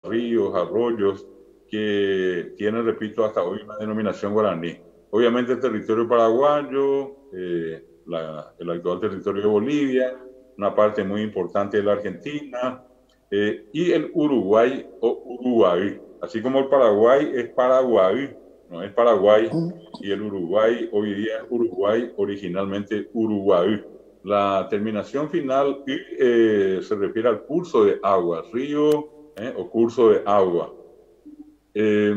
ríos, arroyos, que tienen, repito, hasta hoy una denominación guaraní. Obviamente el territorio paraguayo, el actual territorio de Bolivia, una parte muy importante de la Argentina, y el Uruguay o Uruguay. Así como el Paraguay es Paraguay, no es Paraguay, Mm. y el Uruguay hoy día es Uruguay, originalmente Uruguay. La terminación final se refiere al curso de agua, río o curso de agua. Eh,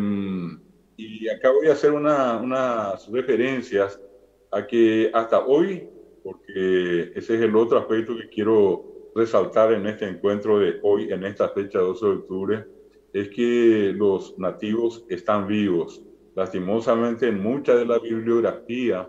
y acá voy a hacer unas referencias a que hasta hoy, porque ese es el otro aspecto que quiero resaltar en este encuentro de hoy, en esta fecha 12 de octubre, es que los nativos están vivos. Lastimosamente, en mucha de la bibliografía,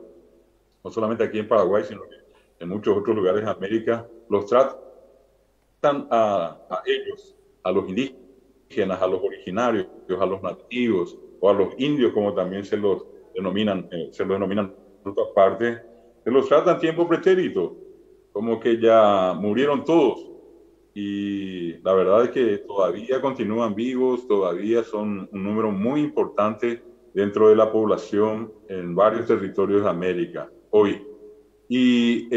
no solamente aquí en Paraguay, sino que en muchos otros lugares de América, los tratan a ellos, a los indígenas, a los originarios, a los nativos o a los indios, como también se los denominan en otras partes, se los tratan en tiempo pretérito, como que ya murieron todos. Y la verdad es que todavía continúan vivos, todavía son un número muy importante dentro de la población en varios territorios de América hoy. Y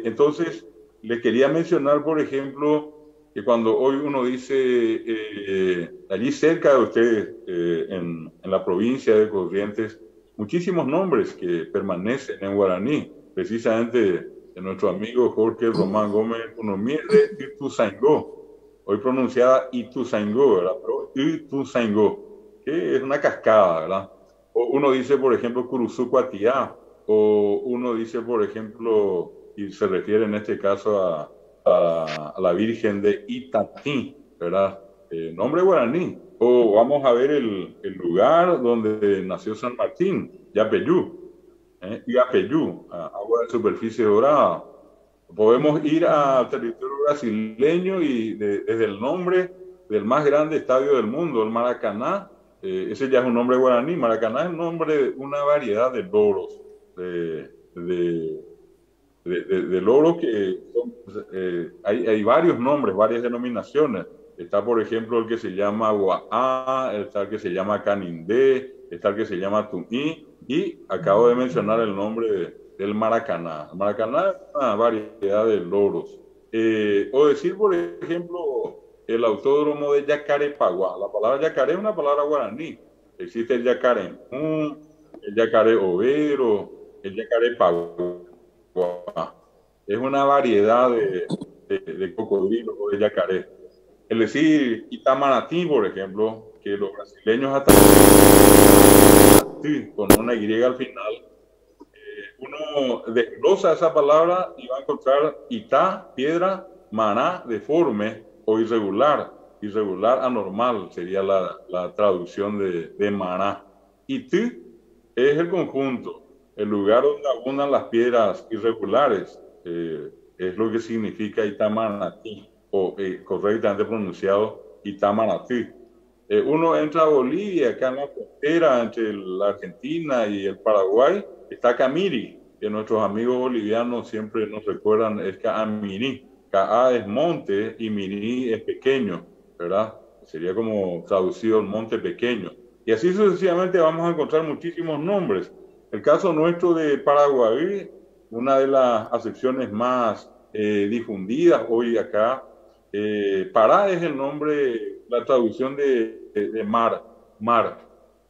entonces les quería mencionar, por ejemplo, que cuando hoy uno dice, allí cerca de ustedes, en la provincia de Corrientes, muchísimos nombres que permanecen en guaraní, precisamente de nuestro amigo Jorge Román Gómez Unomire Ituzaingó, hoy pronunciada Ituzaingó, ¿verdad? Pero Ituzaingó, que es una cascada, ¿verdad? O uno dice, por ejemplo, Curuzucuatiá, o uno dice, por ejemplo, y se refiere en este caso a la Virgen de Itatí, ¿verdad? Nombre guaraní. O vamos a ver el lugar donde nació San Martín, Yapeyú, Yapeyú, agua de superficie dorada. Podemos ir al territorio brasileño y desde el nombre del más grande estadio del mundo, el Maracaná, ese ya es un nombre guaraní. Maracaná es el nombre de una variedad de loros, de, de, de loros que son, hay varios nombres, varias denominaciones. Está, por ejemplo, el que se llama Guaá, está el que se llama Canindé, está el que se llama Tuní, y acabo de mencionar el nombre del Maracaná. El Maracaná es una variedad de loros. O decir, por ejemplo, el autódromo de Yacarepaguá. La palabra yacaré es una palabra guaraní. Existe el yacaremú, el yacaré overo, el yacarepaguá. Es una variedad de cocodrilos o de yacaré. Es decir, Itamanatí, por ejemplo, que los brasileños hasta con una Y al final, uno desglosa esa palabra y va a encontrar Itá, piedra, maná, deforme o irregular. Irregular, anormal sería la traducción de maná. Y tú es el conjunto, el lugar donde abundan las piedras irregulares, es lo que significa Itamanatí, o correctamente pronunciado Itamanatí. Uno entra a Bolivia, acá en la frontera entre la Argentina y el Paraguay, está Camiri, que nuestros amigos bolivianos siempre nos recuerdan, es Caamirí. Caá es monte y Mirí es pequeño, ¿verdad? Sería como traducido el monte pequeño. Y así sucesivamente vamos a encontrar muchísimos nombres. El caso nuestro de Paraguay, una de las acepciones más difundidas hoy acá, Pará es el nombre, la traducción de mar, mar,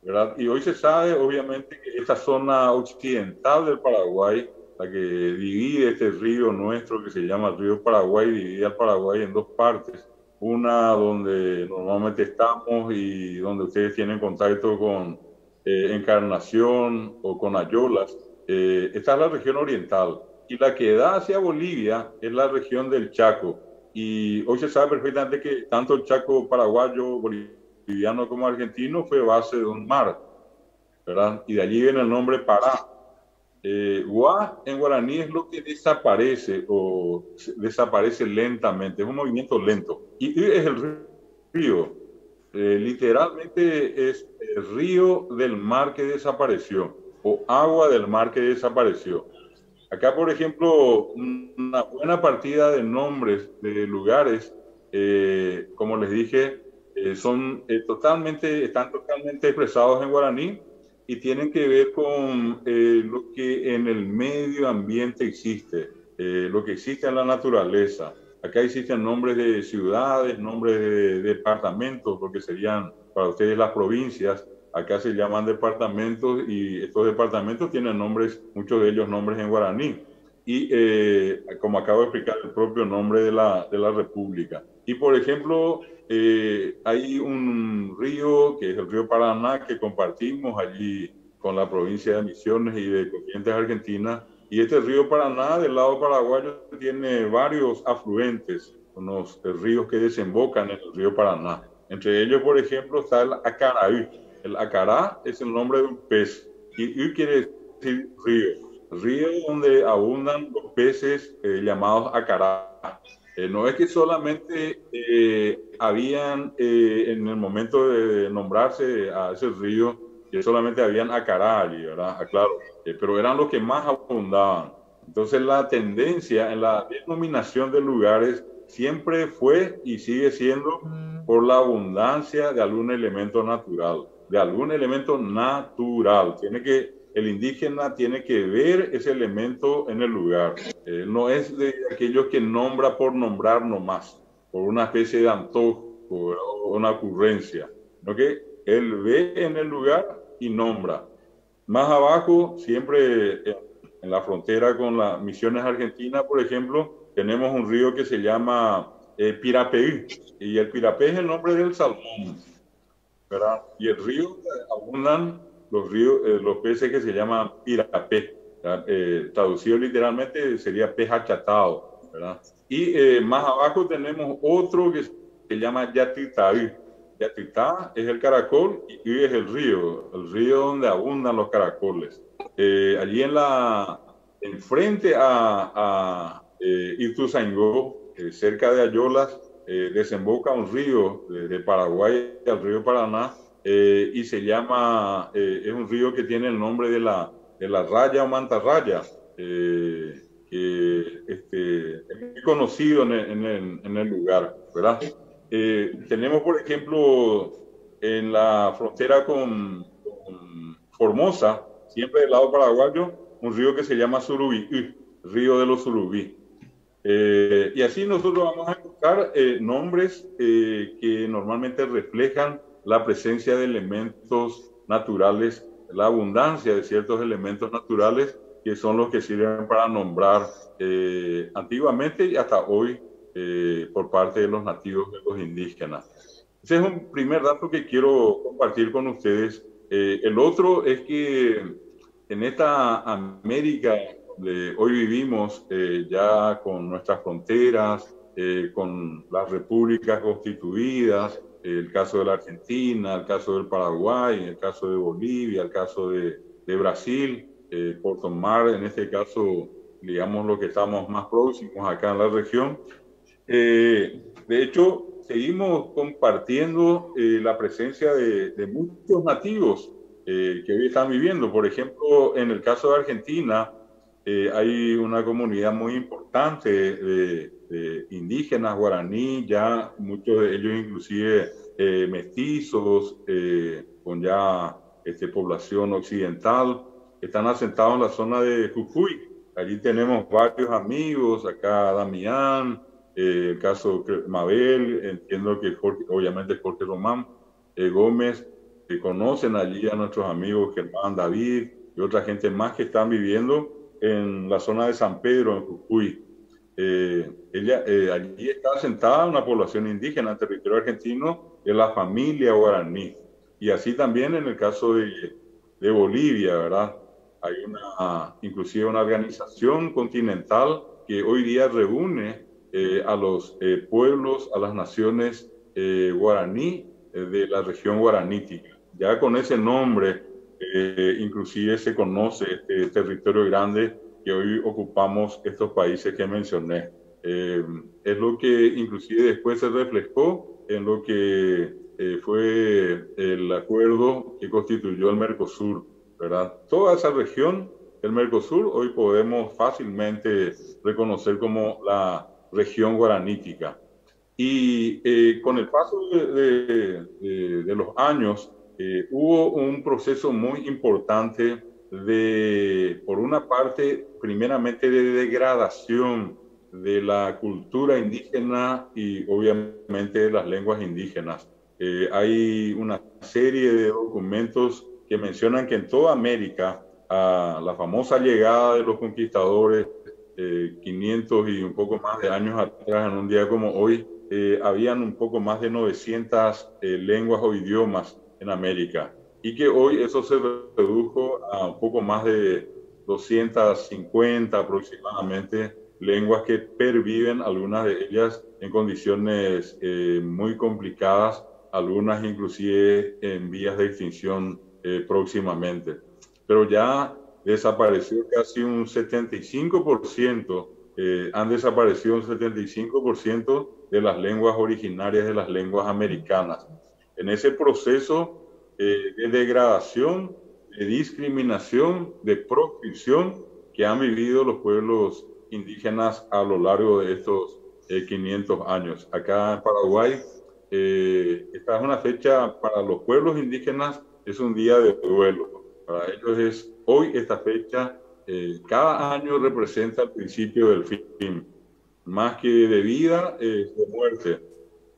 ¿verdad? Y hoy se sabe, obviamente, que esta zona occidental del Paraguay, la que divide este río nuestro que se llama el río Paraguay, divide al Paraguay en dos partes. Una donde normalmente estamos y donde ustedes tienen contacto con Encarnación o con Ayolas. Esta es la región oriental. Y la que da hacia Bolivia es la región del Chaco. Y hoy se sabe perfectamente que tanto el Chaco paraguayo, boliviano como argentino fue base de un mar, ¿verdad? Y de allí viene el nombre Pará. Gua en guaraní es lo que desaparece o desaparece lentamente, es un movimiento lento. Y es el río, literalmente es el río del mar que desapareció o agua del mar que desapareció. Acá, por ejemplo, una buena partida de nombres de lugares, como les dije, están totalmente expresados en guaraní y tienen que ver con lo que en el medio ambiente existe, lo que existe en la naturaleza. Acá existen nombres de ciudades, nombres de departamentos, porque serían para ustedes las provincias. Acá se llaman departamentos y estos departamentos tienen nombres, muchos de ellos nombres en guaraní. Y como acabo de explicar, el propio nombre de la república. Y por ejemplo, hay un río que es el río Paraná que compartimos allí con la provincia de Misiones y de Corrientes, Argentina. Y este río Paraná del lado paraguayo tiene varios afluentes, unos ríos que desembocan en el río Paraná. Entre ellos, por ejemplo, está el Acaraí. El acará es el nombre de un pez y ú quiere decir río. Río donde abundan los peces llamados acará. No es que solamente habían, en el momento de nombrarse a ese río, que solamente habían acará allí, ¿verdad? Claro, pero eran los que más abundaban. Entonces la tendencia en la denominación de lugares siempre fue y sigue siendo por la abundancia de algún elemento natural, de algún elemento natural. El indígena tiene que ver ese elemento en el lugar. No es de aquellos que nombra por nombrar nomás, por una especie de antojo o una ocurrencia, sino que él ve en el lugar y nombra. Más abajo, siempre en la frontera con las Misiones Argentinas, por ejemplo, tenemos un río que se llama Pirapeí, y el Pirapé es el nombre del salmón, ¿verdad? Y el río abundan los peces que se llaman pirapé, traducido literalmente sería pez achatado, ¿verdad? Y más abajo tenemos otro que se llama Yatitá. Yatitá es el caracol y es el río donde abundan los caracoles. Allí enfrente a Ituzaingó, cerca de Ayolas, desemboca un río de Paraguay al río Paraná, y se llama, es un río que tiene el nombre de la raya o mantarraya, que es muy conocido en el lugar, ¿verdad? Tenemos, por ejemplo, en la frontera con Formosa, siempre del lado paraguayo, un río que se llama Surubí, río de los Surubí. Y así nosotros vamos a encontrar nombres que normalmente reflejan la presencia de elementos naturales, la abundancia de ciertos elementos naturales que son los que sirven para nombrar antiguamente y hasta hoy por parte de los nativos, de los indígenas. Ese es un primer dato que quiero compartir con ustedes. El otro es que en esta América donde hoy vivimos, ya con nuestras fronteras, con las repúblicas constituidas, el caso de la Argentina, el caso del Paraguay, el caso de Bolivia, el caso de Brasil, por tomar en este caso, digamos, lo que estamos más próximos acá en la región. De hecho, seguimos compartiendo la presencia de muchos nativos que hoy están viviendo. Por ejemplo, en el caso de Argentina, hay una comunidad muy importante de indígenas guaraní, ya muchos de ellos inclusive mestizos, con ya población occidental, están asentados en la zona de Jujuy. Allí tenemos varios amigos, acá Damián, el caso de Mabel, entiendo que obviamente Jorge Román Gómez, que conocen allí a nuestros amigos Germán, David y otra gente más que están viviendo en la zona de San Pedro, en Jujuy. Allí está asentada una población indígena en territorio argentino de la familia guaraní. Y así también en el caso de Bolivia, ¿verdad? Hay inclusive una organización continental que hoy día reúne a los pueblos, a las naciones guaraní de la región guaranítica. Ya con ese nombre, inclusive se conoce este territorio grande que hoy ocupamos estos países que mencioné. Es lo que inclusive después se reflejó en lo que fue el acuerdo que constituyó el Mercosur, ¿verdad? Toda esa región del Mercosur hoy podemos fácilmente reconocer como la región guaranítica. Y con el paso de los años, hubo un proceso muy importante de, por una parte, primeramente de degradación de la cultura indígena y obviamente de las lenguas indígenas. Hay una serie de documentos que mencionan que en toda América, a la famosa llegada de los conquistadores, 500 y un poco más de años atrás, en un día como hoy, habían un poco más de 900 lenguas o idiomas en América, y que hoy eso se redujo a un poco más de 250 aproximadamente lenguas que perviven, algunas de ellas en condiciones muy complicadas, algunas inclusive en vías de extinción próximamente. Pero ya desapareció casi un 75%, han desaparecido un 75% de las lenguas originarias de las lenguas americanas. En ese proceso de degradación, de discriminación, de proscripción que han vivido los pueblos indígenas a lo largo de estos 500 años. Acá en Paraguay, esta es una fecha para los pueblos indígenas, es un día de duelo. Para ellos es hoy esta fecha, cada año representa el principio del fin, más que de vida, de muerte.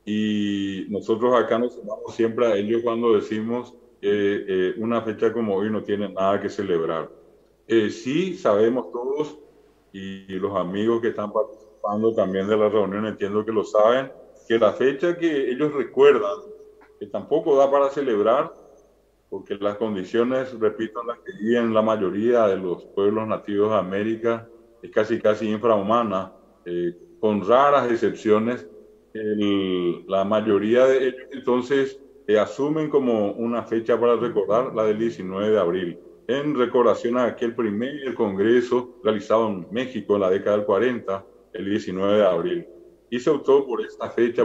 Y nosotros acá nos sumamos siempre a ellos cuando decimos que una fecha como hoy no tiene nada que celebrar. Sí sabemos todos, y los amigos que están participando también de la reunión entiendo que lo saben, que la fecha que ellos recuerdan, que tampoco da para celebrar, porque las condiciones, repito, en las que viven la mayoría de los pueblos nativos de América es casi infrahumana, con raras excepciones. La mayoría de ellos entonces asumen como una fecha para recordar la del 19 de abril, en recordación a aquel primer congreso realizado en México en la década del 40, el 19 de abril. Y se optó por esta fecha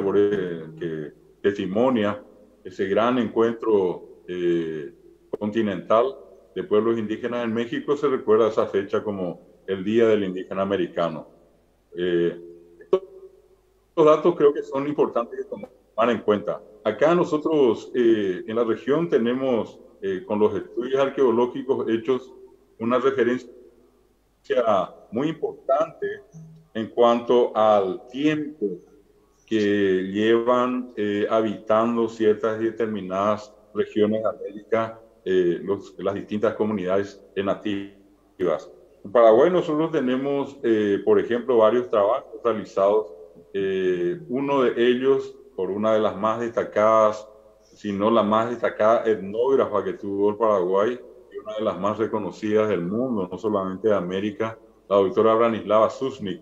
que testimonia ese gran encuentro continental de pueblos indígenas en México. Se recuerda esa fecha como el Día del Indígena Americano. Estos datos creo que son importantes de tomar en cuenta. Acá nosotros en la región tenemos, con los estudios arqueológicos hechos, una referencia muy importante en cuanto al tiempo que llevan habitando ciertas y determinadas regiones de América, las distintas comunidades nativas. En Paraguay nosotros tenemos, por ejemplo, varios trabajos realizados. Uno de ellos, por una de las más destacadas, si no la más destacada etnógrafa que tuvo el Paraguay, y una de las más reconocidas del mundo, no solamente de América, la doctora Branislava Sušnik.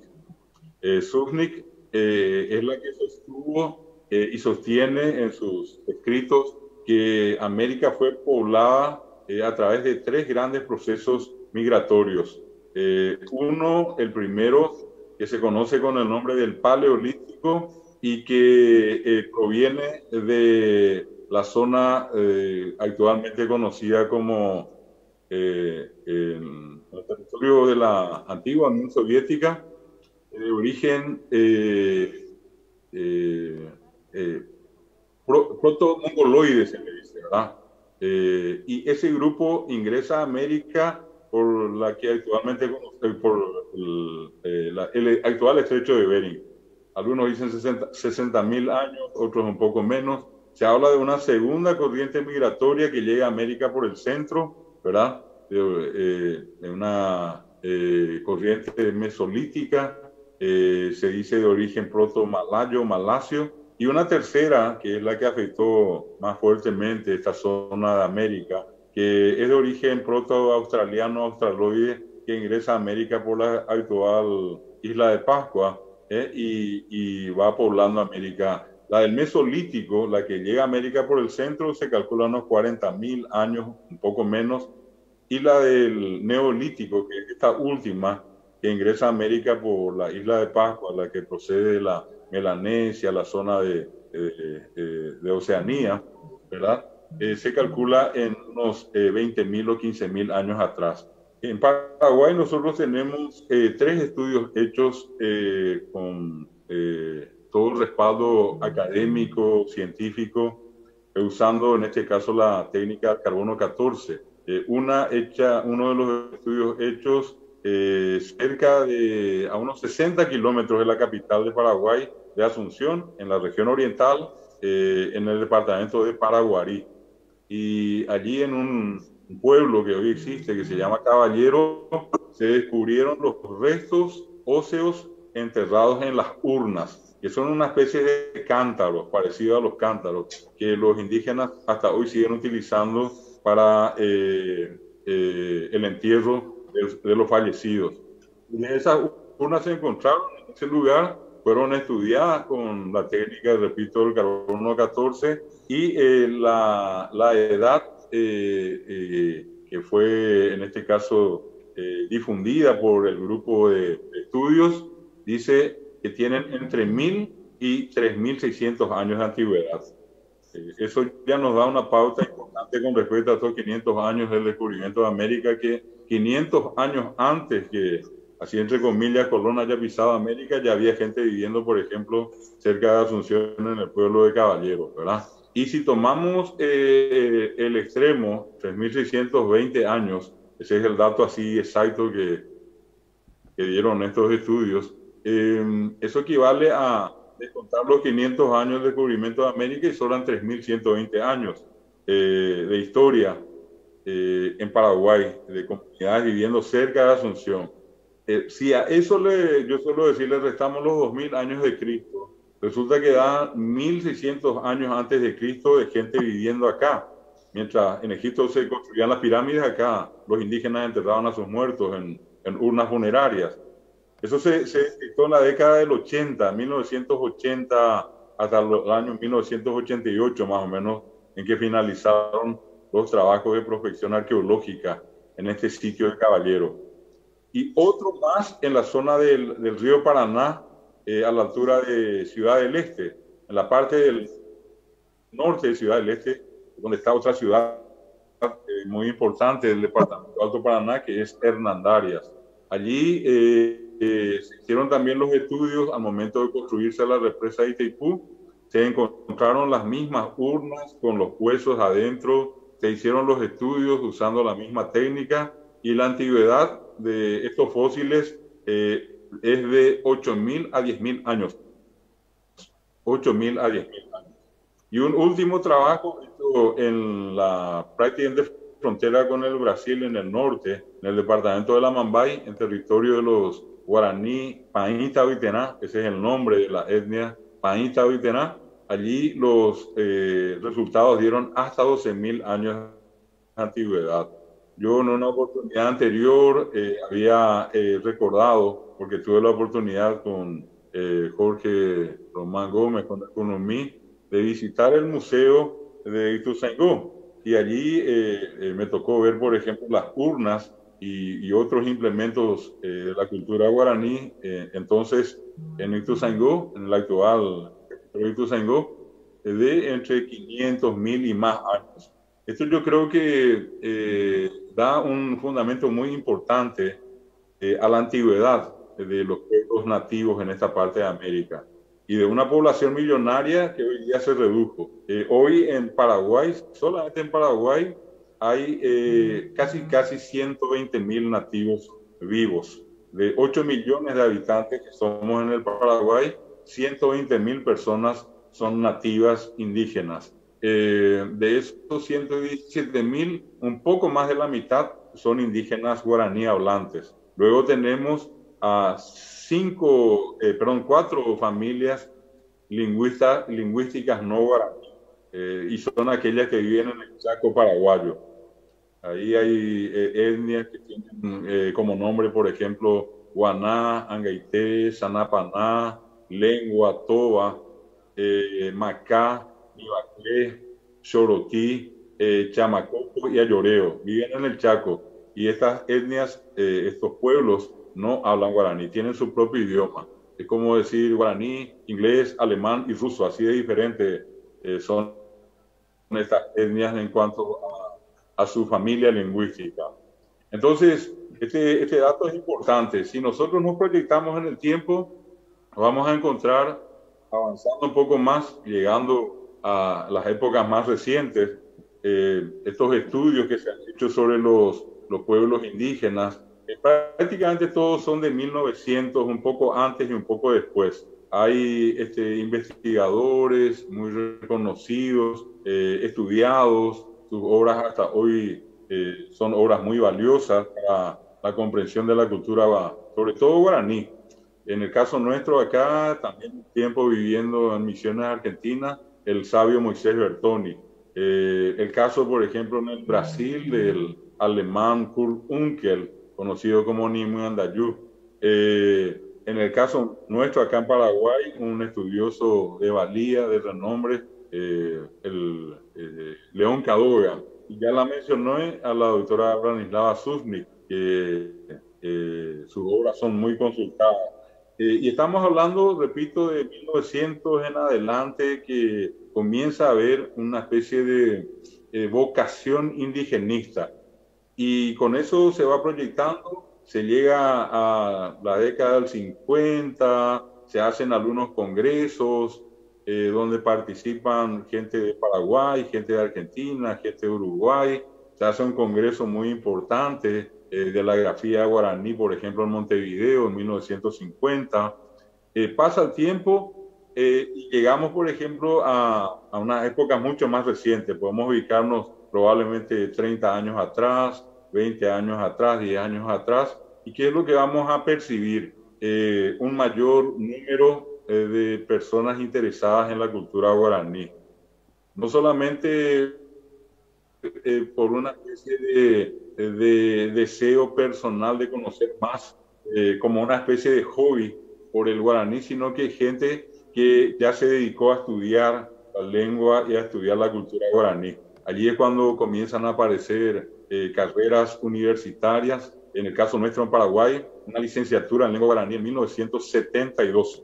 Sušnik es la que sostuvo y sostiene en sus escritos que América fue poblada a través de tres grandes procesos migratorios. Uno, el primero, que se conoce con el nombre del Paleolítico y que proviene de la zona actualmente conocida como el territorio de la antigua Unión Soviética, de origen proto-mongoloide, se le dice, ¿verdad? Y ese grupo ingresa a América por la que actualmente por el actual estrecho de Bering. Algunos dicen 60.000 años, otros un poco menos. Se habla de una segunda corriente migratoria que llega a América por el centro, ¿verdad? De una corriente mesolítica, se dice de origen proto-malayo, malasio, y una tercera, que es la que afectó más fuertemente esta zona de América, que es de origen proto-australiano, australoide, que ingresa a América por la actual isla de Pascua, y va poblando América. La del Mesolítico, la que llega a América por el centro, se calcula unos 40.000 años, un poco menos, y la del Neolítico, que es esta última, que ingresa a América por la isla de Pascua, la que procede de la Melanesia, la zona de Oceanía, ¿verdad? Se calcula en unos 20.000 o 15.000 años atrás. En Paraguay nosotros tenemos tres estudios hechos con todo el respaldo académico, científico, usando en este caso la técnica carbono 14. Uno de los estudios hechos cerca de a unos 60 kilómetros de la capital de Paraguay, de Asunción, en la región oriental, en el departamento de Paraguarí. Y allí en un pueblo que hoy existe, que se llama Caballero, se descubrieron los restos óseos enterrados en las urnas, que son una especie de cántaros, parecidos a los cántaros, que los indígenas hasta hoy siguen utilizando para el entierro de los fallecidos. Y esas urnas se encontraron en ese lugar, fueron estudiadas con la técnica, repito, del carbono 14, y la edad que fue en este caso difundida por el grupo de estudios, dice que tienen entre 1000 y 3600 años de antigüedad. Eso ya nos da una pauta importante con respecto a estos 500 años del descubrimiento de América, que 500 años antes que, así entre comillas, Colón haya pisado América, ya había gente viviendo, por ejemplo, cerca de Asunción, en el pueblo de Caballero, ¿verdad? Y si tomamos el extremo, 3620 años, ese es el dato así exacto que dieron estos estudios, eso equivale a descontar los 500 años de descubrimiento de América y sobran 3120 años de historia en Paraguay, de comunidades viviendo cerca de Asunción. Si a eso yo suelo decir, le restamos los 2000 años de Cristo, resulta que da 1600 años antes de Cristo de gente viviendo acá. Mientras en Egipto se construían las pirámides, acá los indígenas enterraban a sus muertos en urnas funerarias. Eso se detectó en la década del 80, 1980 hasta el año 1988 más o menos, en que finalizaron los trabajos de prospección arqueológica en este sitio de Caballero. Y otro más en la zona del río Paraná, a la altura de Ciudad del Este, en la parte del norte de Ciudad del Este, donde está otra ciudad muy importante del departamento de Alto Paraná, que es Hernandarias. Allí se hicieron también los estudios al momento de construirse la represa de Itaipú. Se encontraron las mismas urnas con los huesos adentro, se hicieron los estudios usando la misma técnica, y la antigüedad de estos fósiles es de 8000 a 10000 años. 8000 a 10000 años. Y un último trabajo hecho en la prácticamente frontera con el Brasil, en el norte, en el departamento de La Mambay, en territorio de los guaraní Paíta-Huitená, ese es el nombre de la etnia Paíta-Huitená. Allí los resultados dieron hasta 12000 años de antigüedad. Yo en una oportunidad anterior había recordado, porque tuve la oportunidad con Jorge Román Gómez, con Economía, de visitar el museo de Ituzaingó. Y allí me tocó ver, por ejemplo, las urnas y otros implementos de la cultura guaraní. Entonces, en Ituzaingó, en el actual Ituzaingó, de entre 500, 1000 y más años. Esto yo creo que da un fundamento muy importante a la antigüedad de los pueblos nativos en esta parte de América y de una población millonaria que hoy día se redujo. Hoy en Paraguay, solamente en Paraguay, hay casi 120.000 nativos vivos. De 8 millones de habitantes que somos en el Paraguay, 120.000 personas son nativas indígenas. De esos 117.000, un poco más de la mitad son indígenas guaraní hablantes. Luego tenemos a 4 familias lingüísticas no guaraní, y son aquellas que viven en el Chaco paraguayo. Ahí hay etnias que tienen como nombre, por ejemplo, Guaná, Angaité, Sanapaná, Lengua, Toba, Macá, Ibaqué, Chorotí, Chamacoco y Ayoreo. Viven en el Chaco, y estas etnias, estos pueblos, no hablan guaraní, tienen su propio idioma. Es como decir guaraní, inglés, alemán y ruso, así de diferentes son estas etnias en cuanto a su familia lingüística. Entonces, este dato es importante. Si nosotros nos proyectamos en el tiempo, vamos a encontrar avanzando un poco más, llegando a las épocas más recientes, estos estudios que se han hecho sobre los pueblos indígenas, prácticamente todos son de 1900, un poco antes y un poco después. Hay investigadores muy reconocidos, estudiados, sus obras hasta hoy son obras muy valiosas para la comprensión de la cultura, sobre todo guaraní. En el caso nuestro acá, también tiempo viviendo en Misiones Argentinas, el sabio Moisés Bertoni. El caso, por ejemplo, en el Brasil del alemán Kurt Unkel, conocido como Nimue Andayú. En el caso nuestro acá en Paraguay, un estudioso de valía, de renombre, el León Cadoga. Y ya la mencioné a la doctora Branislava Susnik, que sus obras son muy consultadas. Y estamos hablando, repito, de 1900 en adelante, que comienza a haber una especie de vocación indigenista. Y con eso se va proyectando, se llega a la década del 50, se hacen algunos congresos donde participan gente de Paraguay, gente de Argentina, gente de Uruguay. Se hace un congreso muy importante de la grafía guaraní, por ejemplo, en Montevideo en 1950. Pasa el tiempo y llegamos, por ejemplo, a unas épocas mucho más recientes. Podemos ubicarnos probablemente 30 años atrás, 20 años atrás, 10 años atrás. ¿Y qué es lo que vamos a percibir? Un mayor número de personas interesadas en la cultura guaraní. No solamente por una especie de deseo personal de conocer más, como una especie de hobby por el guaraní, sino que hay gente que ya se dedicó a estudiar la lengua y a estudiar la cultura guaraní. Allí es cuando comienzan a aparecer carreras universitarias, en el caso nuestro en Paraguay, una licenciatura en lengua guaraní en 1972.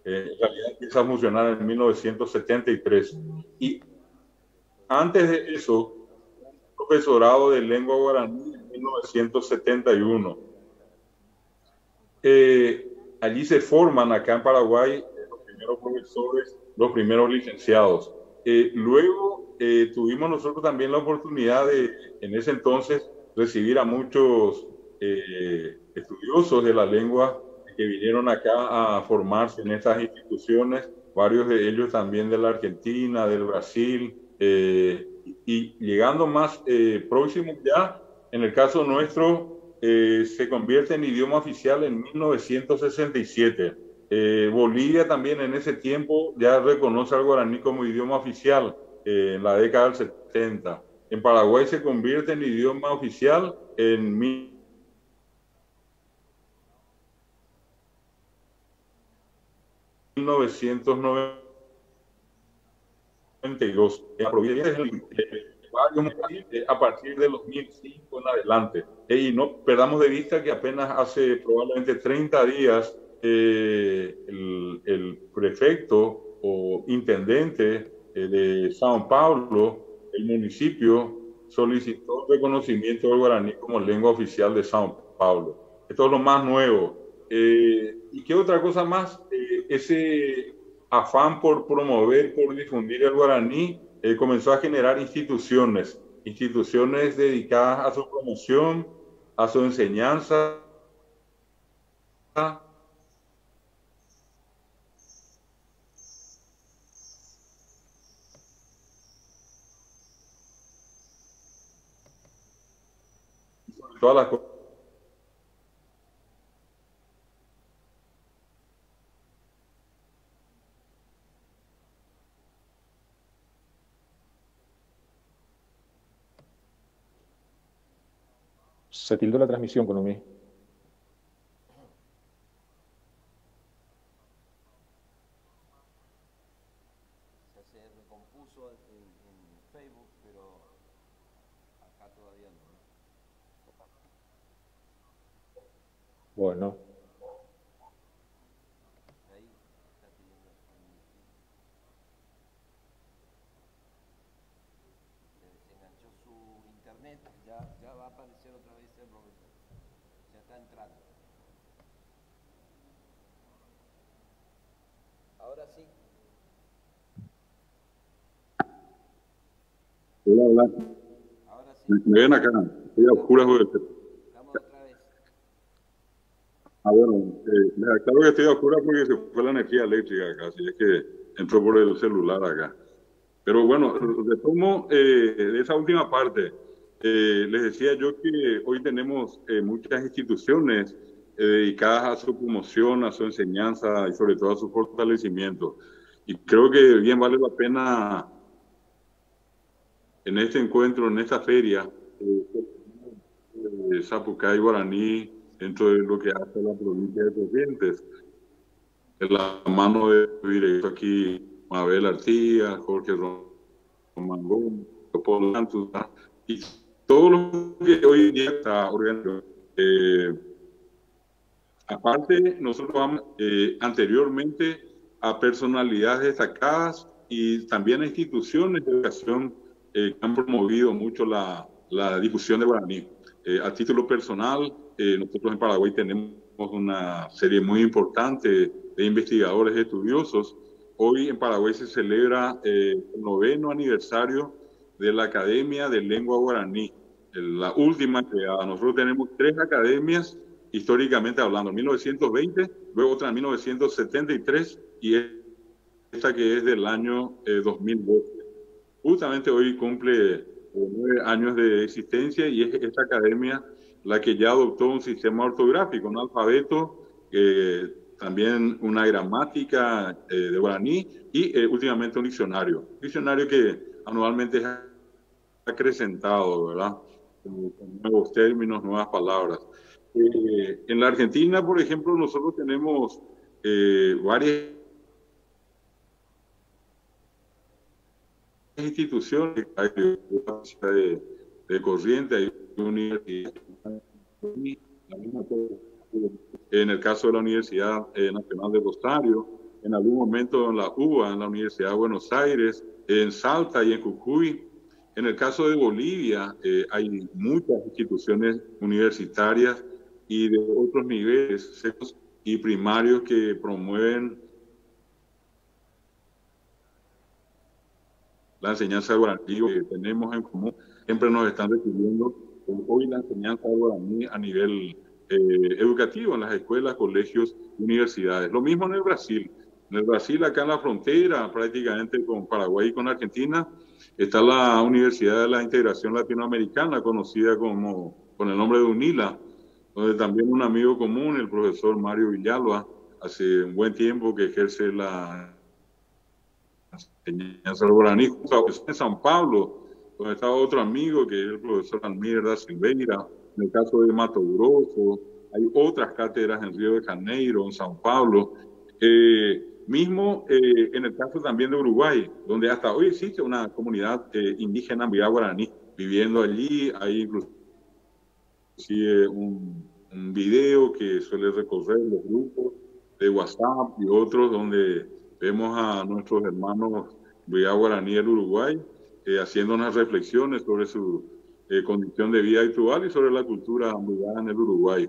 En realidad empieza a funcionar en 1973. Y antes de eso, profesorado de lengua guaraní en 1971. Allí se forman acá en Paraguay los primeros profesores, los primeros licenciados. Luego tuvimos nosotros también la oportunidad de, en ese entonces, recibir a muchos estudiosos de la llegua que vinieron acá a formarse en estas instituciones, varios de ellos también de la Argentina, del Brasil, y llegando más próximos ya, en el caso nuestro, se convierte en idioma oficial en 1967. Bolivia también en ese tiempo ya reconoce al guaraní como idioma oficial en la década del 70. En Paraguay se convierte en idioma oficial en 1992. En la provincia a partir de los 2005 en adelante. Y no perdamos de vista que apenas hace probablemente 30 días el prefecto o intendente de Sao Paulo, el municipio, solicitó el reconocimiento del guaraní como lengua oficial de Sao Paulo. Esto es lo más nuevo. ¿Y qué otra cosa más? Ese afán por promover, por difundir el guaraní, comenzó a generar instituciones dedicadas a su promoción, a su enseñanza. Todas las cosas. Se tildó la transmisión con un se recompuso en Facebook, pero acá todavía no. Bueno. Ahí está pidiendo. Se enganchó su internet, ya va a aparecer otra vez el profesor. Ya está entrando. Ahora sí. Hola, hola. Ahora sí. Me ven acá. Estoy a oscuras. Estamos otra vez. Bueno, les aclaro que estoy a oscuras porque se fue la energía eléctrica acá, así es que entró por el celular acá. Pero bueno, retomo de esa última parte. Les decía yo que hoy tenemos muchas instituciones dedicadas a su promoción, a su enseñanza y sobre todo a su fortalecimiento. Y creo que bien vale la pena en este encuentro, en esta feria, Zapucay Guaraní, dentro de lo que hace la provincia de Corrientes. En la mano de directo aquí Mabel Artigas, Jorge Román Gómez, Leopoldo Santos, ¿no? Y todo lo que hoy en día está organizado. Aparte, nosotros vamos anteriormente a personalidades destacadas y también a instituciones de educación que han promovido mucho la difusión de guaraní. A título personal, nosotros en Paraguay tenemos una serie muy importante de investigadores estudiosos. Hoy en Paraguay se celebra el 9º aniversario de la Academia de Lengua Guaraní, la última creada. Nosotros tenemos 3 academias históricamente hablando, 1920, luego otra en 1973 y esta que es del año 2012. Justamente hoy cumple 9 años de existencia y es esta academia la que ya adoptó un sistema ortográfico, un alfabeto, también una gramática de guaraní y últimamente un diccionario que anualmente es acrecentado, ¿verdad? Con nuevos términos, nuevas palabras. En la Argentina, por ejemplo, nosotros tenemos varias instituciones, hay de Corrientes, hay universidades, en el caso de la Universidad Nacional de Rosario, en algún momento en la UBA, en la Universidad de Buenos Aires, en Salta y en Jujuy. En el caso de Bolivia, hay muchas instituciones universitarias y de otros niveles y primarios que promueven la enseñanza de guaraní que tenemos en común. Siempre nos están recibiendo hoy la enseñanza de guaraní a nivel educativo en las escuelas, colegios, universidades. Lo mismo en el Brasil. En el Brasil, acá en la frontera, prácticamente con Paraguay y con Argentina, está la Universidad de la Integración Latinoamericana, conocida con el nombre de UNILA, donde también un amigo común, el profesor Mario Villalba, hace un buen tiempo que ejerce la enseñanza del guaraní. En San Pablo, donde estaba otro amigo que es el profesor Almir da Silveira. En el caso de Mato Grosso, hay otras cátedras en Río de Janeiro, en San Pablo. Mismo en el caso también de Uruguay, donde hasta hoy existe una comunidad indígena guaraní viviendo allí. Hay inclusive un video que suele recorrer los grupos de WhatsApp y otros donde vemos a nuestros hermanos guaraní del Uruguay haciendo unas reflexiones sobre su condición de vida actual y sobre la cultura en el Uruguay.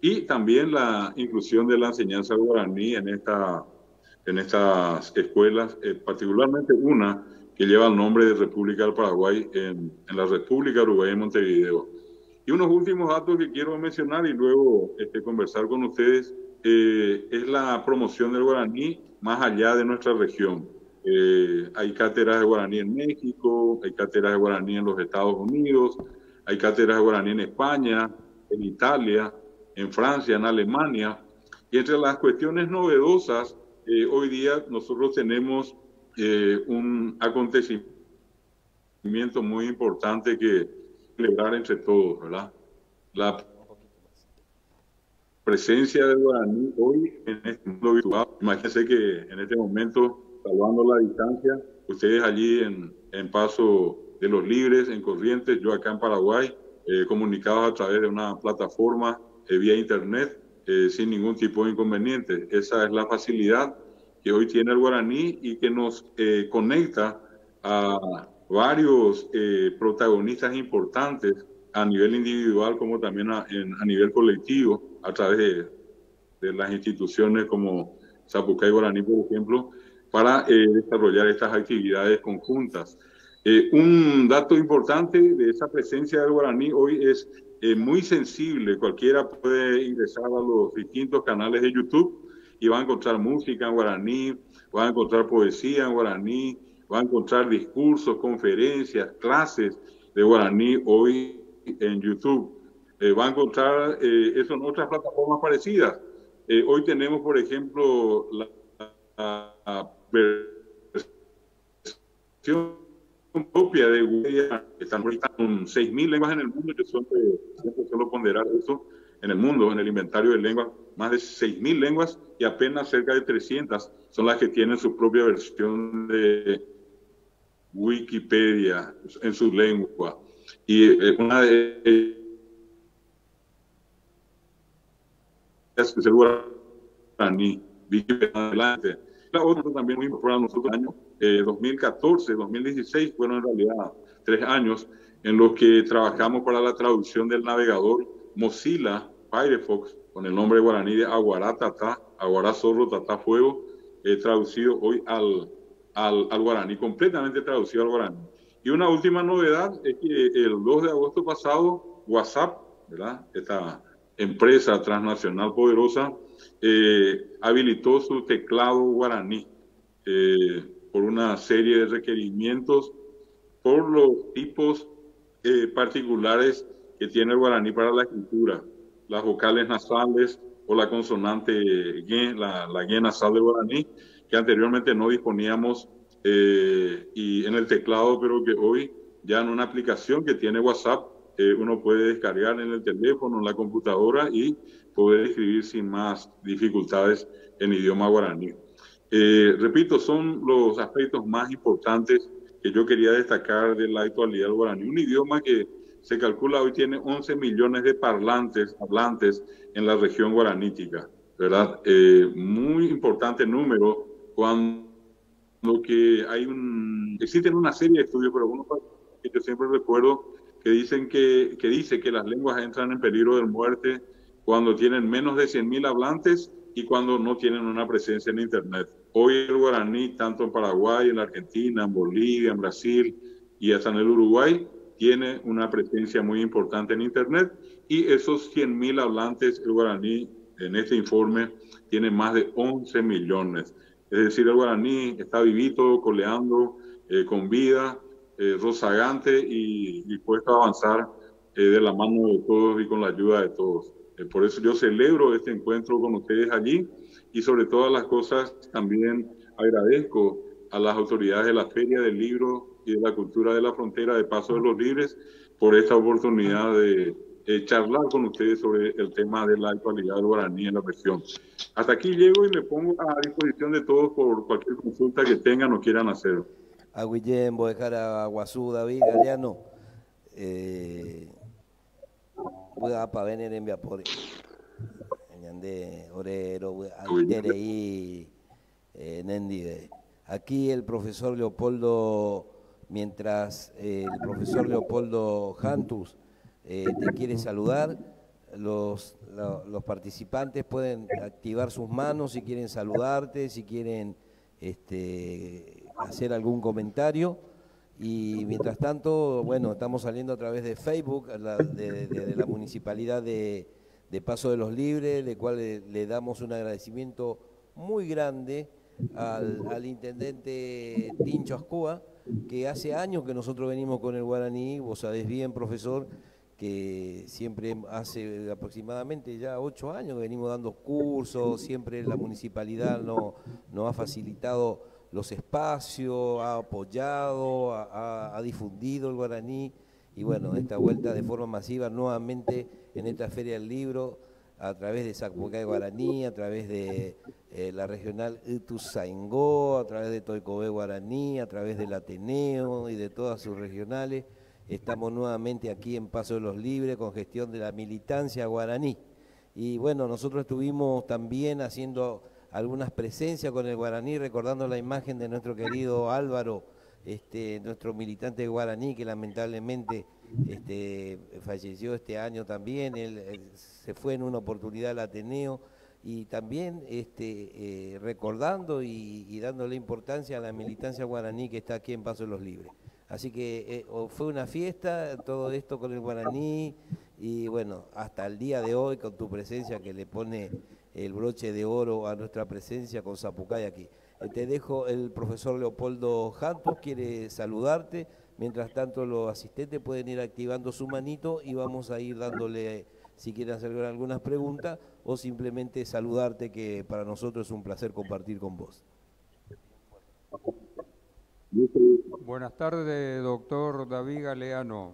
Y también la inclusión de la enseñanza guaraní en estas escuelas, particularmente una que lleva el nombre de República del Paraguay en la República Uruguay en Montevideo. Y unos últimos datos que quiero mencionar y luego conversar con ustedes es la promoción del guaraní más allá de nuestra región. Hay cátedras de guaraní en México, hay cátedras de guaraní en los Estados Unidos, hay cátedras de guaraní en España, en Italia, en Francia, en Alemania. Y entre las cuestiones novedosas, hoy día nosotros tenemos un acontecimiento muy importante que celebrar entre todos, ¿verdad? La presencia del guaraní hoy en este mundo virtual. Imagínense que en este momento, salvando la distancia, ustedes allí en Paso de los Libres, en Corrientes, yo acá en Paraguay, comunicados a través de una plataforma vía internet, sin ningún tipo de inconveniente. Esa es la facilidad que hoy tiene el guaraní y que nos conecta a varios protagonistas importantes a nivel individual como también a nivel colectivo a través de las instituciones como Zapucay Guaraní, por ejemplo, para desarrollar estas actividades conjuntas. Un dato importante de esa presencia del guaraní hoy es muy sensible. Cualquiera puede ingresar a los distintos canales de YouTube y va a encontrar música en guaraní, va a encontrar poesía en guaraní, va a encontrar discursos, conferencias, clases de guaraní hoy en YouTube. Va a encontrar eso en otras plataformas parecidas. Hoy tenemos, por ejemplo, la versión propia de Wikipedia, están ahorita con 6.000 lenguas en el mundo. Yo siempre suelo ponderar eso en el mundo, en el inventario de lenguas, más de 6.000 lenguas y apenas cerca de 300 son las que tienen su propia versión de Wikipedia en su lengua. Y una de ellas es el guaraní, Wikipedia adelante. La otra también muy importante para nosotros, el año 2014, 2016, fueron en realidad 3 años en los que trabajamos para la traducción del navegador Mozilla Firefox, con el nombre guaraní de Aguará Tatá, Aguará Zorro Tatá Fuego, traducido hoy al guaraní, completamente traducido al guaraní. Y una última novedad es que el 2 de agosto pasado, WhatsApp, ¿verdad?, esta empresa transnacional poderosa, habilitó su teclado guaraní por una serie de requerimientos por los tipos particulares que tiene el guaraní para la escritura, las vocales nasales o la consonante gue, la gue nasal del guaraní, que anteriormente no disponíamos y en el teclado, pero que hoy ya en una aplicación que tiene WhatsApp uno puede descargar en el teléfono, en la computadora y poder escribir sin más dificultades en idioma guaraní. Repito, son los aspectos más importantes que yo quería destacar de la actualidad del guaraní. Un idioma que se calcula hoy tiene 11 millones de hablantes en la región guaranítica, ¿verdad? Muy importante número cuando que existen una serie de estudios, pero uno que yo siempre recuerdo que dice que las lenguas entran en peligro de muerte cuando tienen menos de 100.000 hablantes y cuando no tienen una presencia en Internet. Hoy el guaraní, tanto en Paraguay, en Argentina, en Bolivia, en Brasil y hasta en el Uruguay, tiene una presencia muy importante en Internet, y esos 100.000 hablantes, el guaraní en este informe tiene más de 11 millones. Es decir, el guaraní está vivito, coleando, con vida, rozagante y dispuesto a avanzar de la mano de todos y con la ayuda de todos. Por eso yo celebro este encuentro con ustedes allí, y sobre todas las cosas también agradezco a las autoridades de la Feria del Libro y de la Cultura de la Frontera de Paso de los Libres por esta oportunidad de charlar con ustedes sobre el tema de la actualidad del guaraní en la región. Hasta aquí llego y me pongo a disposición de todos por cualquier consulta que tengan o quieran hacer. A Guillén, Boejara, Guazú, David, Galeano. Pueda para venir en Viapore. De Orero, Alterei, Nendi. Aquí el profesor Leopoldo, mientras el profesor Leopoldo Jantus te quiere saludar, los participantes pueden activar sus manos si quieren saludarte, si quieren hacer algún comentario. Y mientras tanto, bueno, estamos saliendo a través de Facebook, de la Municipalidad de Paso de los Libres, de cual le damos un agradecimiento muy grande al intendente Tincho Ascoa, que hace años que nosotros venimos con el guaraní. Vos sabés bien, profesor, que siempre hace aproximadamente ya 8 años que venimos dando cursos, siempre la municipalidad nos ha facilitado los espacios, ha apoyado, ha difundido el guaraní. Y bueno, esta vuelta de forma masiva nuevamente en esta Feria del Libro, a través de Zapucay Guaraní, a través de la regional Ituzaingó, a través de Toicobé Guaraní, a través del Ateneo y de todas sus regionales. Estamos nuevamente aquí en Paso de los Libres con gestión de la militancia guaraní. Y bueno, nosotros estuvimos también haciendo algunas presencias con el guaraní, recordando la imagen de nuestro querido Álvaro, nuestro militante guaraní, que lamentablemente falleció este año también. Él se fue en una oportunidad al Ateneo y también recordando y dándole importancia a la militancia guaraní que está aquí en Paso de los Libres. Así que fue una fiesta todo esto con el guaraní y bueno, hasta el día de hoy con tu presencia que le pone el broche de oro a nuestra presencia con Zapucay aquí. Te dejo, el profesor Leopoldo Jantos quiere saludarte, mientras tanto los asistentes pueden ir activando su manito y vamos a ir dándole, si quieren hacer algunas preguntas o simplemente saludarte, que para nosotros es un placer compartir con vos. Buenas tardes, doctor David Galeano.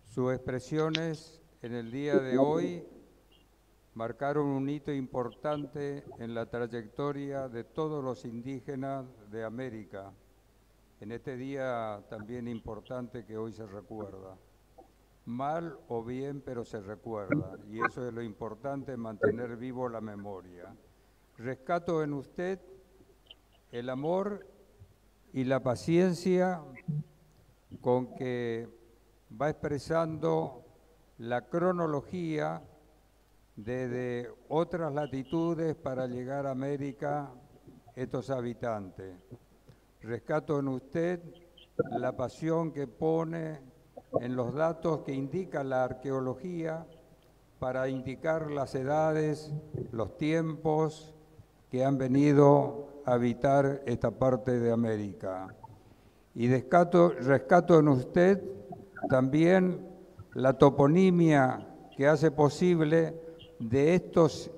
Sus expresiones en el día de hoy marcaron un hito importante en la trayectoria de todos los indígenas de América, en este día también importante que hoy se recuerda. Mal o bien, pero se recuerda, y eso es lo importante, mantener vivo la memoria. Rescato en usted el amor y la paciencia con que va expresando la cronología desde otras latitudes para llegar a América estos habitantes. Rescato en usted la pasión que pone en los datos que indica la arqueología para indicar las edades, los tiempos que han venido a habitar esta parte de América. Y rescato en usted también la toponimia que hace posible de estos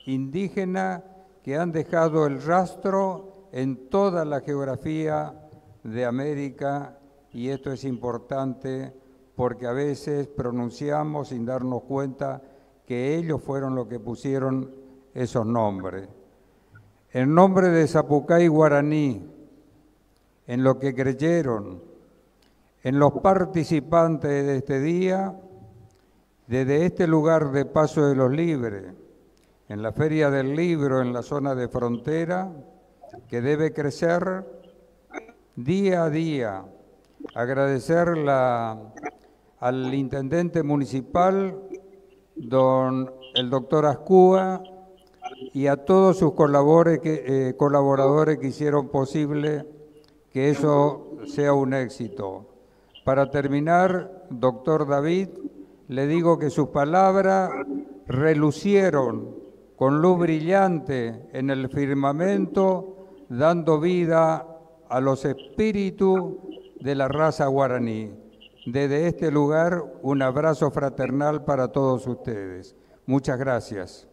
indígenas que han dejado el rastro en toda la geografía de América, y esto es importante porque a veces pronunciamos sin darnos cuenta que ellos fueron los que pusieron esos nombres. En nombre de Zapucay Guaraní, en lo que creyeron, en los participantes de este día, desde este lugar de Paso de los Libres, en la Feria del Libro, en la zona de frontera, que debe crecer día a día. Agradecer al intendente municipal, el doctor Ascúa, y a todos sus colaboradores que hicieron posible que eso sea un éxito. Para terminar, doctor David, le digo que sus palabras relucieron con luz brillante en el firmamento, dando vida a los espíritus de la raza guaraní. Desde este lugar, un abrazo fraternal para todos ustedes. Muchas gracias.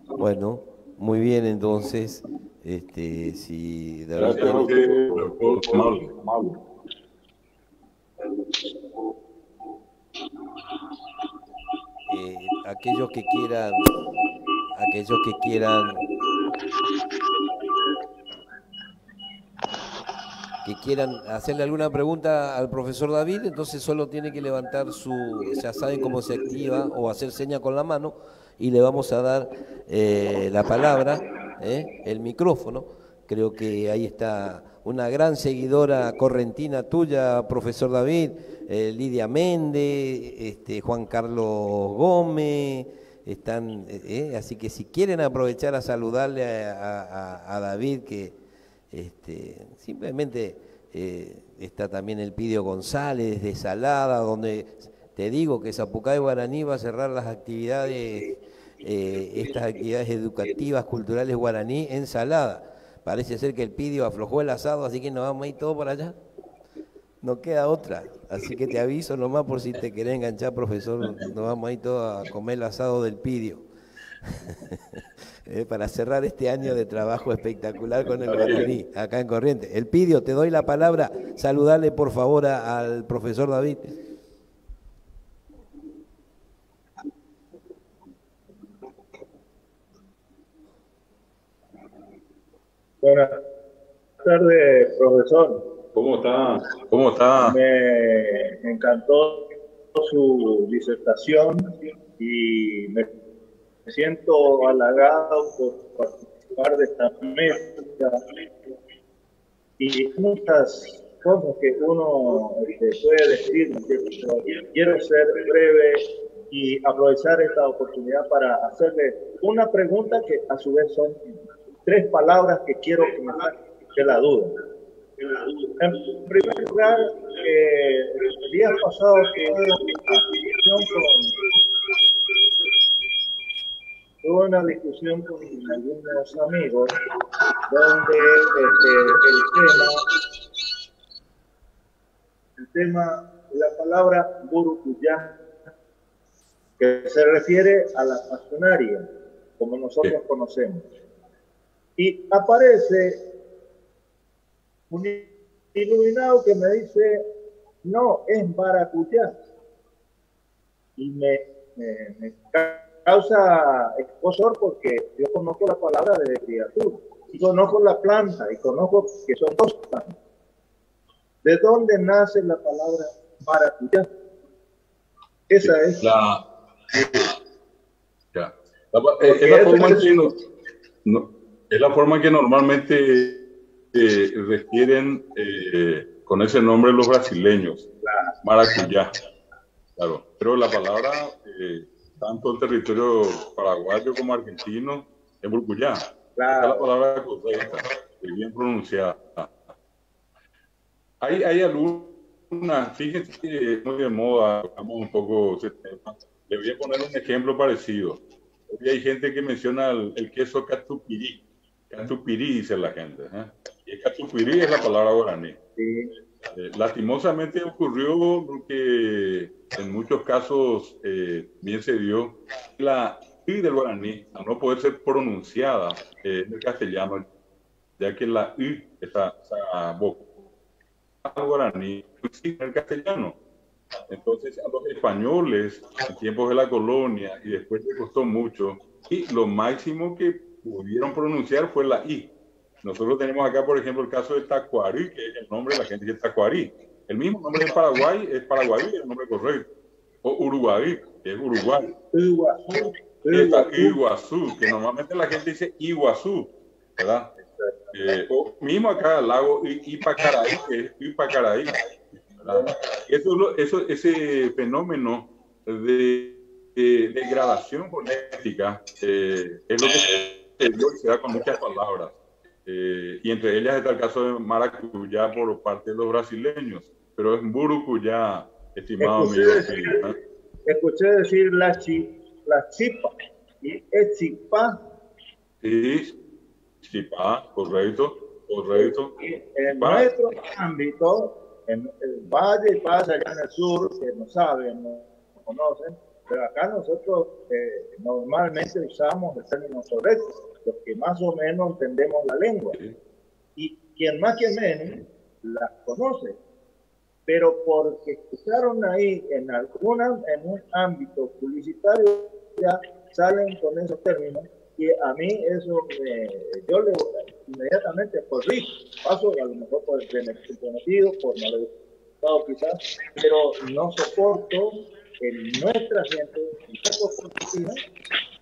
Bueno, muy bien, entonces, si de Gracias a repente, usted, doctor Amable. aquellos que quieran hacerle alguna pregunta al profesor David, entonces solo tiene que levantar ya saben cómo se activa, o hacer seña con la mano, y le vamos a dar la palabra, el micrófono. Creo que ahí está una gran seguidora correntina tuya, profesor David, Lidia Méndez, Juan Carlos Gómez, están, así que si quieren aprovechar a saludarle a David, que simplemente está también el Pidio González de Salada, donde te digo que Zapucay Guaraní va a cerrar las actividades, estas actividades educativas, culturales guaraní en Salada. Parece ser que el Pidio aflojó el asado, así que nos vamos a ir todos para allá. No queda otra. Así que te aviso nomás por si te querés enganchar, profesor, nos vamos a ir todos a comer el asado del Pidio. Para cerrar este año de trabajo espectacular con el guaraní, acá en Corrientes. El Pidio, te doy la palabra. Saludale por favor al profesor David. Buenas tardes, profesor. ¿Cómo está? ¿Cómo está? Me encantó su disertación y me siento halagado por participar de esta mesa. Y muchas cosas que uno puede decir, pero quiero ser breve y aprovechar esta oportunidad para hacerle una pregunta que a su vez son 3 palabras que quiero que me saquen de la duda. En primer lugar, el día pasado tuve una discusión con algunos amigos donde el tema, la palabra burukuyá, que se refiere a la pasionaria, como nosotros conocemos. Y aparece un iluminado que me dice, no, es maracuyá. Y me causa escozor porque yo conozco la palabra de criatura, y conozco la planta, y conozco que son 2 plantas. ¿De dónde nace la palabra maracuyá? Esa es es la forma que normalmente refieren con ese nombre los brasileños, maracuyá. Claro, pero la palabra, tanto en territorio paraguayo como argentino, es burkuyá. Claro. Esta es la palabra correcta, bien pronunciada. Hay algunas, fíjense que es muy de moda, vamos un poco ese tema. Le voy a poner un ejemplo parecido. Hoy hay gente que menciona el queso catupirí. Catupirí dice la gente. Y el catupirí es la palabra guaraní. Sí. Lastimosamente ocurrió que en muchos casos bien se dio la I del guaraní, a no poder ser pronunciada en el castellano, ya que la I, esa vocal guaraní, existe en el castellano. Entonces a los españoles, en tiempos de la colonia, y después les costó mucho, y lo máximo que pudieron pronunciar fue la I. Nosotros tenemos acá, por ejemplo, el caso de Tacuarí, que es el nombre de la gente que es Tacuarí. El mismo nombre de Paraguay es Paraguay, es el nombre correcto. O Uruguay, que es Uruguay. Iguazú, que normalmente la gente dice Iguazú, ¿verdad? O mismo acá al lago Ipacaraí, que es Ipacaraí. Ese fenómeno de degradación fonética es lo que se da con muchas palabras. Y entre ellas está el caso de maracuyá por parte de los brasileños, pero es burucuyá, estimado amigo. Escuché decir la chipa y es chipa. Sí, chipa, correcto. En nuestro ámbito, en el valle pasa allá en el sur, que no saben, no conocen, pero acá nosotros normalmente usamos el término correcto, los que más o menos entendemos la lengua. Sí. Y quien más que menos las conoce, pero porque escucharon ahí en un ámbito publicitario ya salen con esos términos, y a mí eso yo le inmediatamente corrijo, paso a lo mejor por el comprometido, por no haber gustado quizás, pero no soporto en nuestra gente,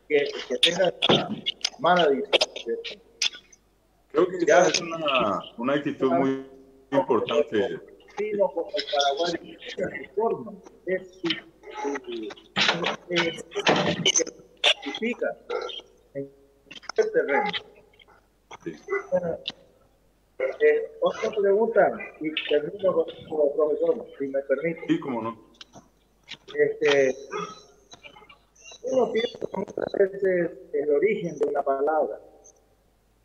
que tenga mala disposición. Creo que ya es una actitud muy importante. Como el Paraguay forma, es su significa en el terreno. Sí. Otra pregunta, y termino con el profesor, si me permite. Sí, cómo no. Uno piensa muchas veces el origen de una palabra,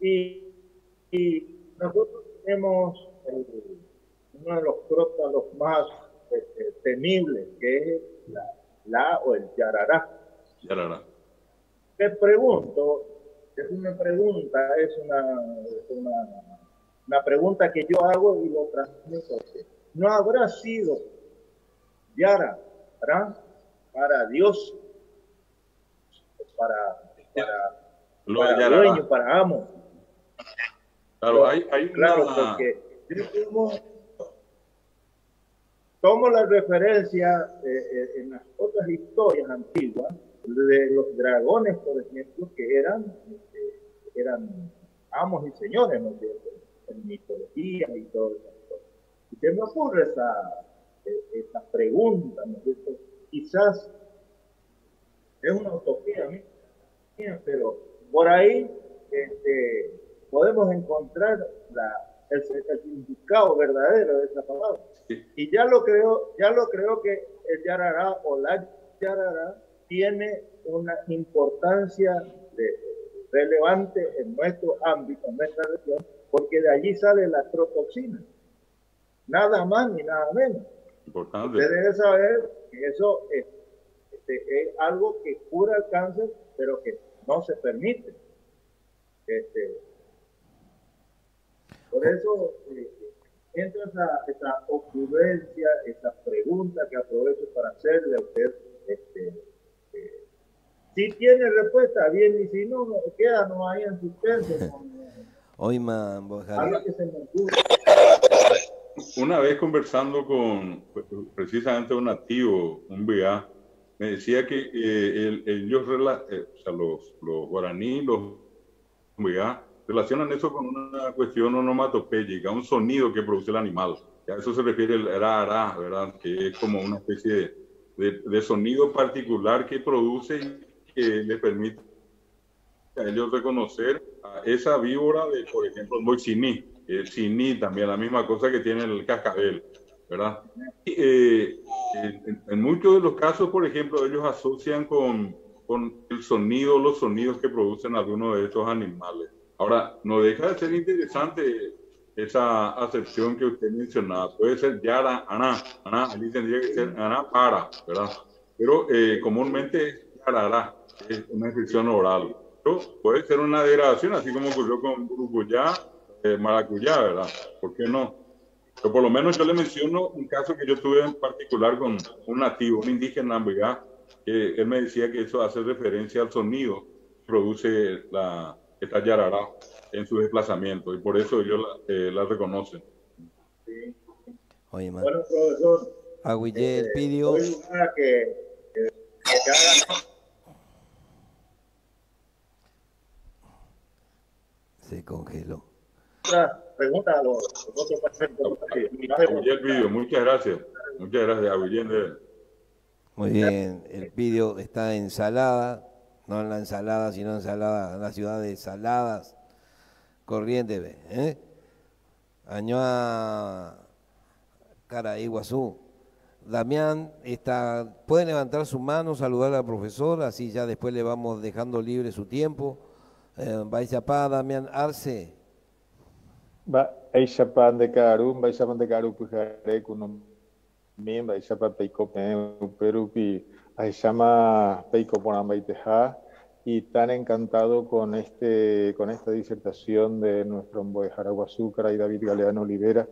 y nosotros tenemos uno de los crótalos más temibles, que es la o el yarará. Yarará. Te pregunto, es una pregunta que yo hago y lo transmito. ¿No habrá sido yarará para Dios, para dueño, para amo? Claro, hay claro, porque yo tomo la referencia en las otras historias antiguas de los dragones, por ejemplo, que eran amos y señores, ¿no es cierto? En mitología y todo eso. Y se me ocurre esa pregunta, ¿no es cierto? Quizás es una utopía mía, pero por ahí podemos encontrar el significado verdadero de esa palabra. Sí. Y ya lo creo que el yarará o la yarará tiene una importancia relevante en nuestro ámbito, en nuestra región, porque de allí sale la astrotoxina. Nada más ni nada menos. Importante. Usted debe saber que eso es algo que cura el cáncer, pero que no se permite. Por eso entra esa ocurrencia, esa pregunta que aprovecho para hacerle a usted. Si tiene respuesta, bien, y si no, quédanos ahí en suspenso. Algo que se me ocurre. Una vez conversando con precisamente un nativo, un BA, me decía que ellos, o sea, los guaraní, los BA, relacionan eso con una cuestión onomatopéyica, un sonido que produce el animal. A eso se refiere el ra, ¿verdad? Que es como una especie de sonido particular que produce y que le permite a ellos reconocer a esa víbora de, por ejemplo, el moixiní, el ciní también, la misma cosa que tiene el cascabel, ¿verdad? Y, en muchos de los casos, por ejemplo, ellos asocian con el sonido, los sonidos que producen algunos de estos animales. Ahora, no deja de ser interesante esa acepción que usted mencionaba. Puede ser yara, ana, allí tendría que ser ana para, ¿verdad? Pero comúnmente es yarará, es una expresión oral. Pero puede ser una degradación, así como ocurrió con buruguyá, maracuyá, ¿verdad? ¿Por qué no? Pero por lo menos yo le menciono un caso que yo tuve en particular con un nativo, un indígena ambigá, que él me decía que eso hace referencia al sonido que produce esta yarará en su desplazamiento, y por eso ellos la reconocen. Sí. Oye, man. Bueno, profesor, Agüillé pidió que haga... Se congeló. Otra pregunta a los otros pacientes. Agüillé el vídeo, muchas gracias, Agüillé. Muy bien, el pidio está ensalada, no en la ensalada, sino ensalada, en la ciudad de Saladas, Corrientes, Añoa, Caraiguazú. Damián puede levantar su mano, saludar al profesor, así ya después le vamos dejando libre su tiempo. Baixapá, Damián Arce. Baixapá de Caru, Pujaré, Kunum, Baixapá, Peiko, Perupi, Aishama, Peiko, Ponambaiteja, y tan encantado con esta disertación de nuestro Mboe Jaraguazú, y David Galeano Olivera.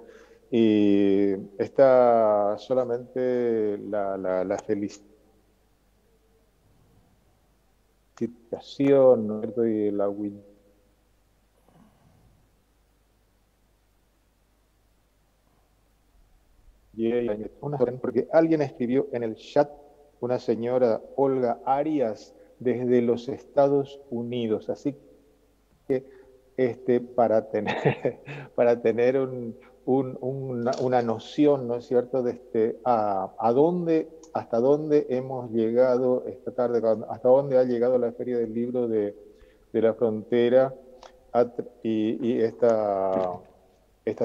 Y está solamente la felicitación, ¿no es cierto? Y la porque alguien escribió en el chat, una señora Olga Arias desde los Estados Unidos, así que para tener una noción, ¿no es cierto?, de hasta dónde hemos llegado esta tarde, hasta dónde ha llegado la Feria del Libro de la Frontera y esta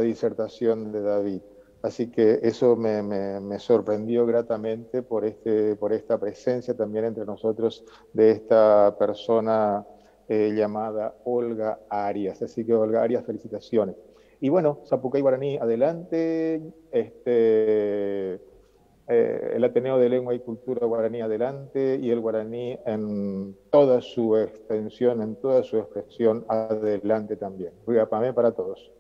disertación de David. Así que eso me sorprendió gratamente por esta presencia también entre nosotros de esta persona llamada Olga Arias. Así que Olga Arias, felicitaciones. Y bueno, Zapucay Guaraní, adelante. El Ateneo de Lengua y Cultura Guaraní, adelante. Y el guaraní en toda su extensión, en toda su expresión, adelante también. Ruigapamé para todos.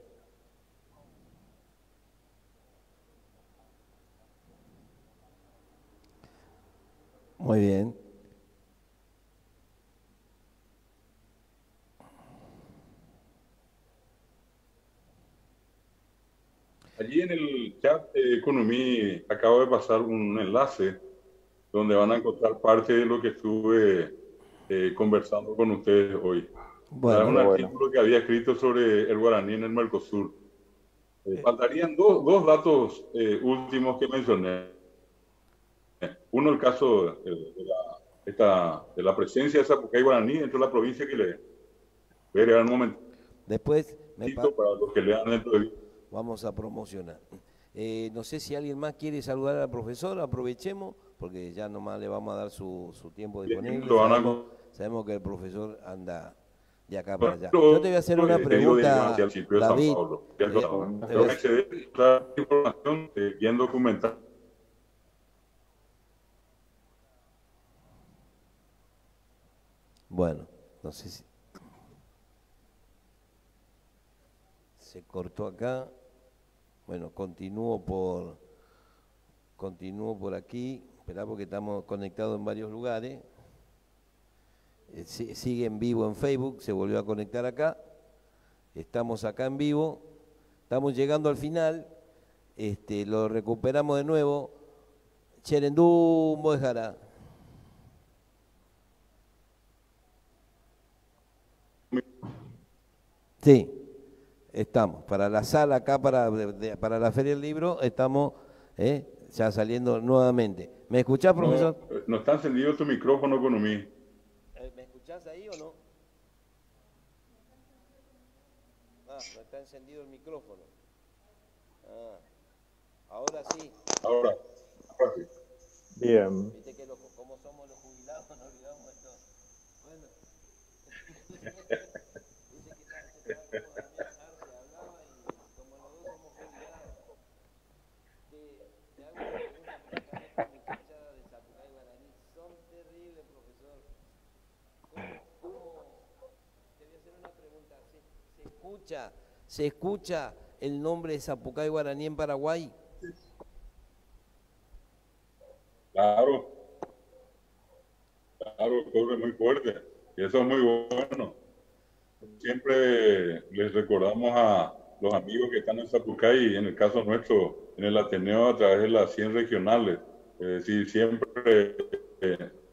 Muy bien. Allí en el chat de Economía acabo de pasar un enlace donde van a encontrar parte de lo que estuve conversando con ustedes hoy. Bueno, un artículo que había escrito sobre el guaraní en el Mercosur. Faltarían dos datos últimos que mencioné. Uno, el caso de de la presencia de Zapucay guaraní dentro de la provincia que le veré un momento. Después para los que lean dentro de... Vamos a promocionar. No sé si alguien más quiere saludar al profesor, aprovechemos, porque ya nomás le vamos a dar su tiempo disponible. Sabemos que el profesor anda de acá para allá. Yo te voy a hacer una pregunta, David. Información bien documentada. Bueno, no sé si se cortó acá. Bueno, continúo por aquí. Esperá porque estamos conectados en varios lugares. Sigue en vivo en Facebook, se volvió a conectar acá. Estamos acá en vivo. Estamos llegando al final. Lo recuperamos de nuevo. Cherendú Mojara. Sí, estamos. Para la sala acá, para la Feria del Libro, estamos ya saliendo nuevamente. ¿Me escuchás, profesor? No está encendido tu micrófono con mí. ¿Me escuchás ahí o no? No está encendido el micrófono. Ahora sí. Ahora sí. Bien. Viste que como somos los jubilados, nos olvidamos de todo. Bueno. ¿Se escucha el nombre de Zapucay guaraní en Paraguay? Claro, corre muy fuerte y eso es muy bueno. Siempre les recordamos a los amigos que están en Zapucay y en el caso nuestro en el Ateneo a través de las 100 regionales. Es decir, siempre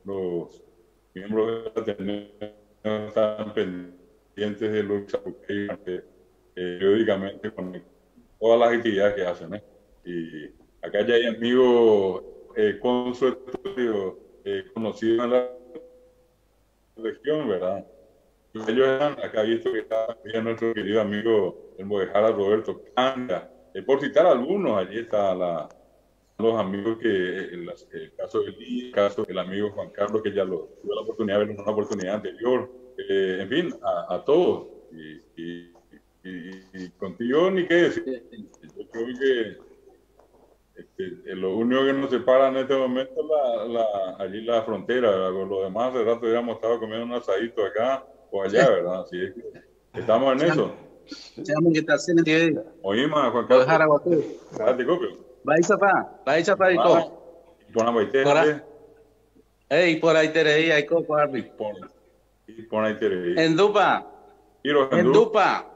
los miembros del Ateneo están pendientes de los Zapucay periódicamente con todas las actividades que hacen. Y acá ya hay amigos con su estudio conocidos en la región, ¿verdad? Y ellos eran, acá he visto que está también nuestro querido amigo el Mojara Roberto Canga. Por citar algunos, allí están los amigos que, el caso de Lee, el caso del amigo Juan Carlos, que ya tuve la oportunidad de ver en una oportunidad anterior. En fin, a todos. Y contigo ni qué decir. Yo creo que lo único que nos separa en este momento es allí la frontera, ¿verdad? Con los demás hace rato hubiéramos estado comiendo un asadito acá o allá, ¿verdad? Así es que estamos en eso. Oíme, Juan Carlos. Vai chapar Por ahí te Ey, por ahí te reí, hay coco, Arby. Por ahí te reí. En Dupa. En Dupa.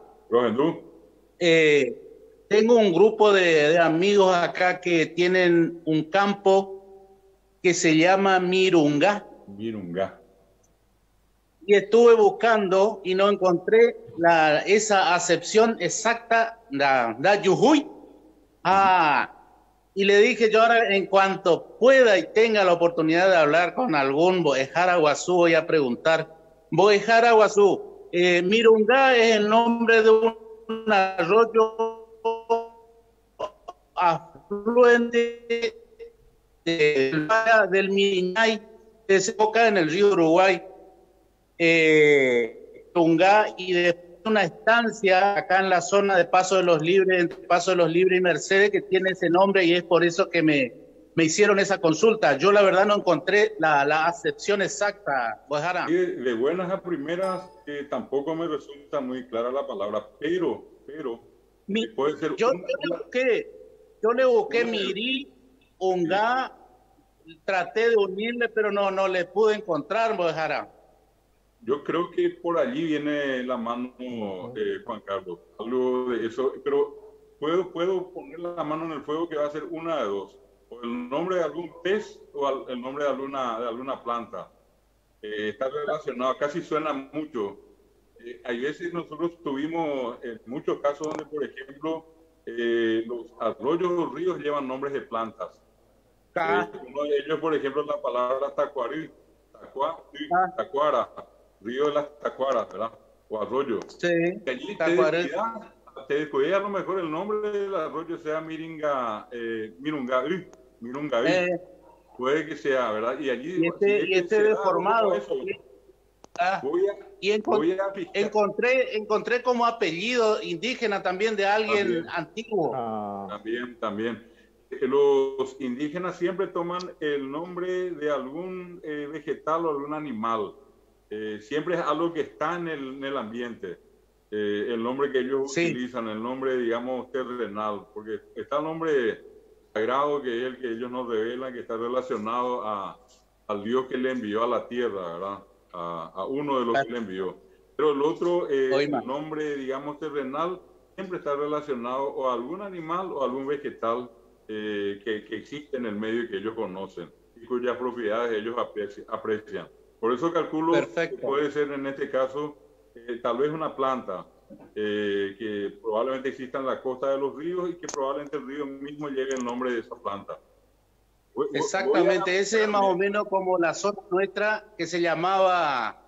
Tengo un grupo de amigos acá que tienen un campo que se llama Mirunga. Y estuve buscando y no encontré esa acepción exacta de Yujuy. Y le dije yo ahora, en cuanto pueda y tenga la oportunidad de hablar con algún Boejara Guazú, voy a preguntar. Boejara Guazú, Mirunga es el nombre de un arroyo afluente del Mirinay, que desemboca en el río Uruguay. Mirunga, y de una estancia acá en la zona de Paso de los Libres, entre Paso de los Libres y Mercedes, que tiene ese nombre, y es por eso que me hicieron esa consulta. Yo la verdad no encontré la acepción exacta, Boejara. De buenas a primeras tampoco me resulta muy clara la palabra, pero puede ser... Yo le busqué Mirí, Unga, traté de unirle, pero no le pude encontrar, Boejara. Yo creo que por allí viene la mano, Juan Carlos, algo de eso, pero puedo poner la mano en el fuego que va a ser una de dos, o el nombre de algún pez o el nombre de alguna planta. Está relacionado, casi suena mucho. Hay veces nosotros tuvimos muchos casos donde, por ejemplo, los arroyos o ríos llevan nombres de plantas. Uno de ellos, por ejemplo, la palabra tacuarí Tacuara, río de las Tacuaras, ¿verdad? O arroyo. Sí, Que allí Tacuares. te descuidé, a lo mejor el nombre del arroyo sea Mirungaí. Puede que sea, ¿verdad? Y allí Y este deformado. Encontré como apellido indígena también de alguien antiguo. También. Los indígenas siempre toman el nombre de algún vegetal o algún animal. Siempre es algo que está en el ambiente. El nombre que ellos utilizan, el nombre, digamos, terrenal, porque está el nombre sagrado que es el que ellos nos revelan, que está relacionado al Dios que le envió a la tierra, ¿verdad? A uno de los que le envió. Pero el otro, el nombre, digamos, terrenal, siempre está relacionado o a algún animal o a algún vegetal que existe en el medio y que ellos conocen y cuyas propiedades ellos aprecian. Por eso calculo que puede ser en este caso tal vez una planta que probablemente exista en la costa de los ríos y que probablemente el río mismo llegue el nombre de esa planta. Exactamente, ese es más o menos como la zona nuestra que se llamaba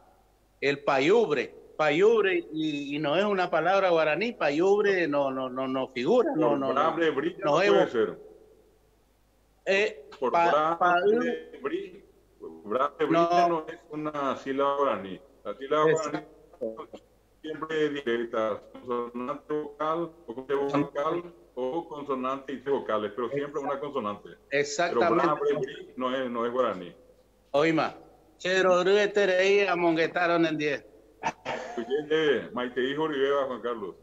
el Payubre. Payubre, y no es una palabra guaraní, Payubre no figura. Puede ser. No es una sílaba guaraní. La sílaba guaraní siempre es directa, consonante vocal o consonante y tres vocales, pero siempre una consonante. Exactamente. Pero no es guaraní. Oima, Chero Rueterei amonguetaron en 10. Maite hijo Rivera, Juan Carlos.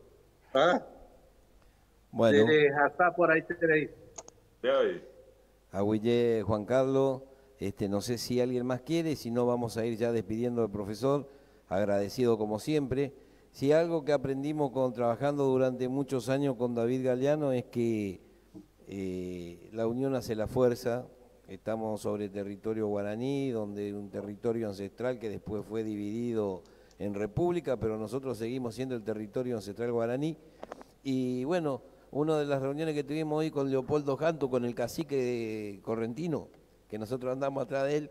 Bueno. Hasta por ahí tenéis. Agüille, Juan Carlos, no sé si alguien más quiere, si no vamos a ir ya despidiendo al profesor, agradecido como siempre. Si algo que aprendimos trabajando durante muchos años con David Galeano es que la unión hace la fuerza. Estamos sobre territorio guaraní, donde un territorio ancestral que después fue dividido en república, pero nosotros seguimos siendo el territorio ancestral guaraní. Y bueno, una de las reuniones que tuvimos hoy con Leopoldo Janto, con el cacique correntino, que nosotros andamos atrás de él,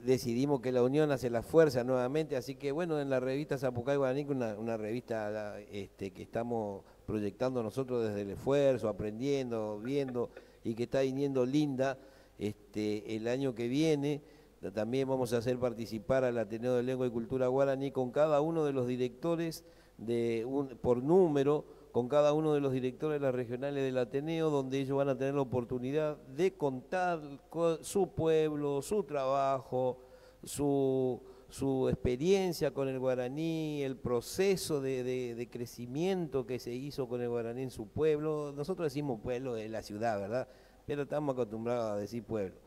decidimos que la unión hace la fuerza nuevamente, así que bueno, en la revista Zapucay Guaraní, una revista que estamos proyectando nosotros desde el esfuerzo, aprendiendo, viendo, y que está viniendo linda, el año que viene también vamos a hacer participar al Ateneo de Lengua y Cultura Guaraní con cada uno de los directores por número, con cada uno de los directores de las regionales del Ateneo, donde ellos van a tener la oportunidad de contar su pueblo, su trabajo, su experiencia con el guaraní, el proceso de crecimiento que se hizo con el guaraní en su pueblo. Nosotros decimos pueblo de la ciudad, ¿verdad? Pero estamos acostumbrados a decir pueblo.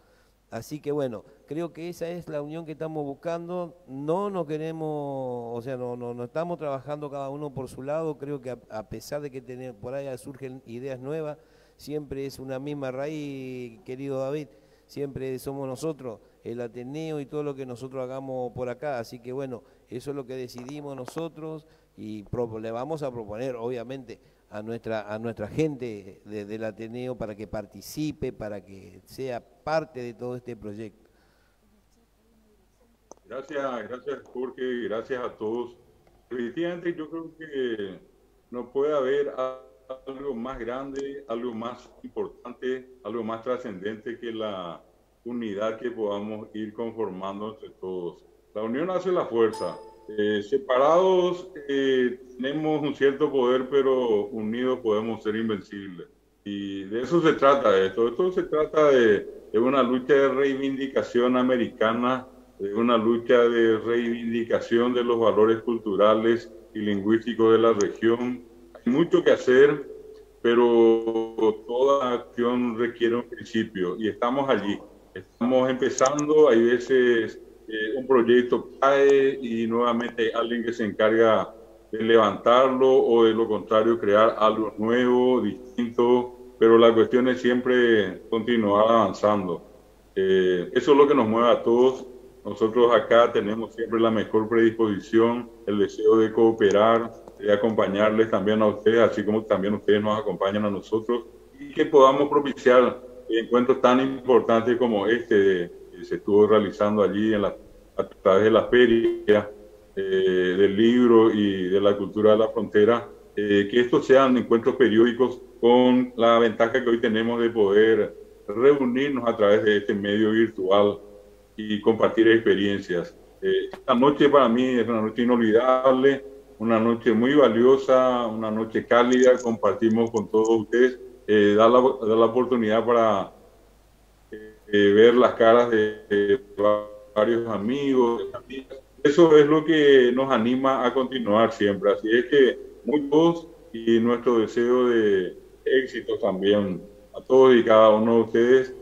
Así que bueno, creo que esa es la unión que estamos buscando. No nos queremos, o sea, no estamos trabajando cada uno por su lado. Creo que a pesar de que por ahí surgen ideas nuevas, siempre es una misma raíz, querido David. Siempre somos nosotros, el Ateneo y todo lo que nosotros hagamos por acá. Así que bueno, eso es lo que decidimos nosotros y le vamos a proponer, obviamente, a nuestra gente del Ateneo para que participe, para que sea parte de todo este proyecto. Gracias Jorge, gracias a todos. Efectivamente, yo creo que no puede haber algo más grande, algo más importante, algo más trascendente que la unidad que podamos ir conformando entre todos. La unión hace la fuerza. Separados tenemos un cierto poder, pero unidos podemos ser invencibles. Y de eso se trata esto. Esto se trata de una lucha de reivindicación americana, de una lucha de reivindicación de los valores culturales y lingüísticos de la región. Hay mucho que hacer, pero toda acción requiere un principio y estamos allí. Estamos empezando, hay veces un proyecto cae y nuevamente hay alguien que se encarga de levantarlo o de lo contrario crear algo nuevo, distinto, pero la cuestión es siempre continuar avanzando. Eso es lo que nos mueve a todos. Nosotros acá tenemos siempre la mejor predisposición, el deseo de cooperar, de acompañarles también a ustedes, así como también ustedes nos acompañan a nosotros, y que podamos propiciar encuentros tan importantes como este se estuvo realizando allí a través de la feria del libro y de la cultura de la frontera, que estos sean encuentros periódicos con la ventaja que hoy tenemos de poder reunirnos a través de este medio virtual y compartir experiencias. Esta noche para mí es una noche inolvidable, una noche muy valiosa, una noche cálida, compartimos con todos ustedes, da la oportunidad para ver las caras de varios amigos, amigas. Eso es lo que nos anima a continuar siempre, así es que muchos y nuestro deseo de éxito también a todos y cada uno de ustedes,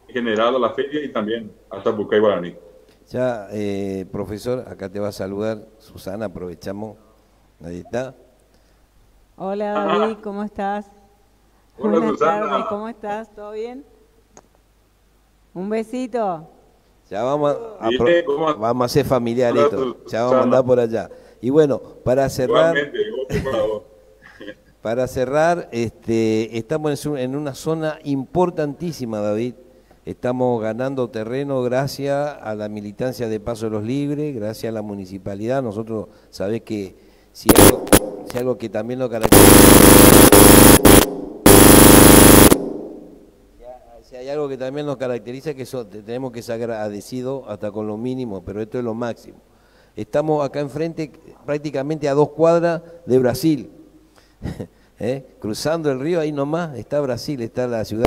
en general a la feria y también a Zapucay Guaraní. Ya, profesor, acá te va a saludar Susana, aprovechamos. Ahí está. Hola David, ¿cómo estás? Hola, Buenas Susana. tardes, ¿cómo estás? ¿Todo bien? Un besito. Ya vamos a hacer familiar Hola, esto, ya vamos a Susana. andar por allá. Y bueno, para cerrar, Igualmente, por favor. para cerrar, estamos en una zona importantísima, David. Estamos ganando terreno gracias a la militancia de Paso de los Libres, gracias a la municipalidad. Nosotros sabés que si algo que también lo caracteriza, si hay algo que también nos caracteriza es que tenemos que ser agradecidos hasta con lo mínimo, pero esto es lo máximo. Estamos acá enfrente, prácticamente a 2 cuadras de Brasil. Cruzando el río, ahí nomás está Brasil, está la ciudad.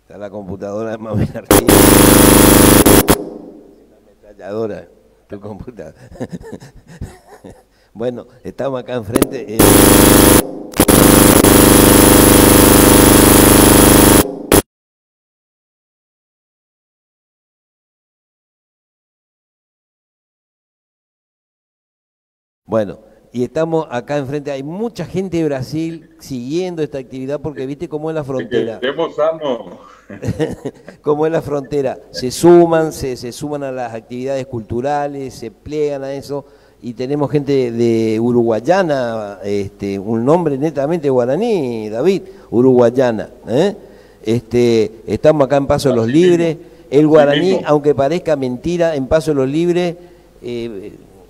Está la computadora de Mabel Artigas. Una ametralladora, tu computadora. Bueno, estamos acá enfrente. Bueno, y estamos acá enfrente, hay mucha gente de Brasil siguiendo esta actividad porque viste cómo es la frontera. Estemos sanos. Cómo es la frontera, se suman a las actividades culturales, se plegan a eso, y tenemos gente de uruguayana, un nombre netamente guaraní, David, uruguayana. Estamos acá en Paso de los Libres, el guaraní, aunque parezca mentira, en Paso de los Libres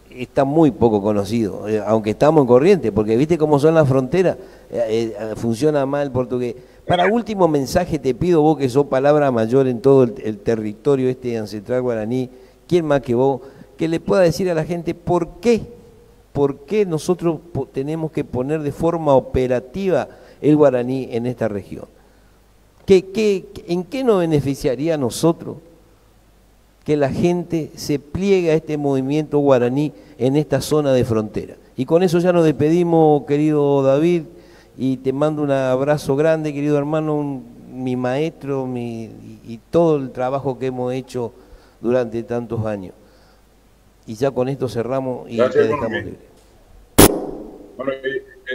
está muy poco conocido, aunque estamos en Corrientes, porque viste cómo son las fronteras, funciona mal el portugués. Para último mensaje te pido, vos que sos palabra mayor en todo el territorio ancestral guaraní, ¿quién más que vos? Que le pueda decir a la gente por qué nosotros tenemos que poner de forma operativa el guaraní en esta región. ¿En qué nos beneficiaría a nosotros que la gente se pliegue a este movimiento guaraní en esta zona de frontera? Y con eso ya nos despedimos, querido David, y te mando un abrazo grande, querido hermano, mi maestro, y todo el trabajo que hemos hecho durante tantos años. Y ya con esto cerramos y Gracias, te dejamos libre. Bueno,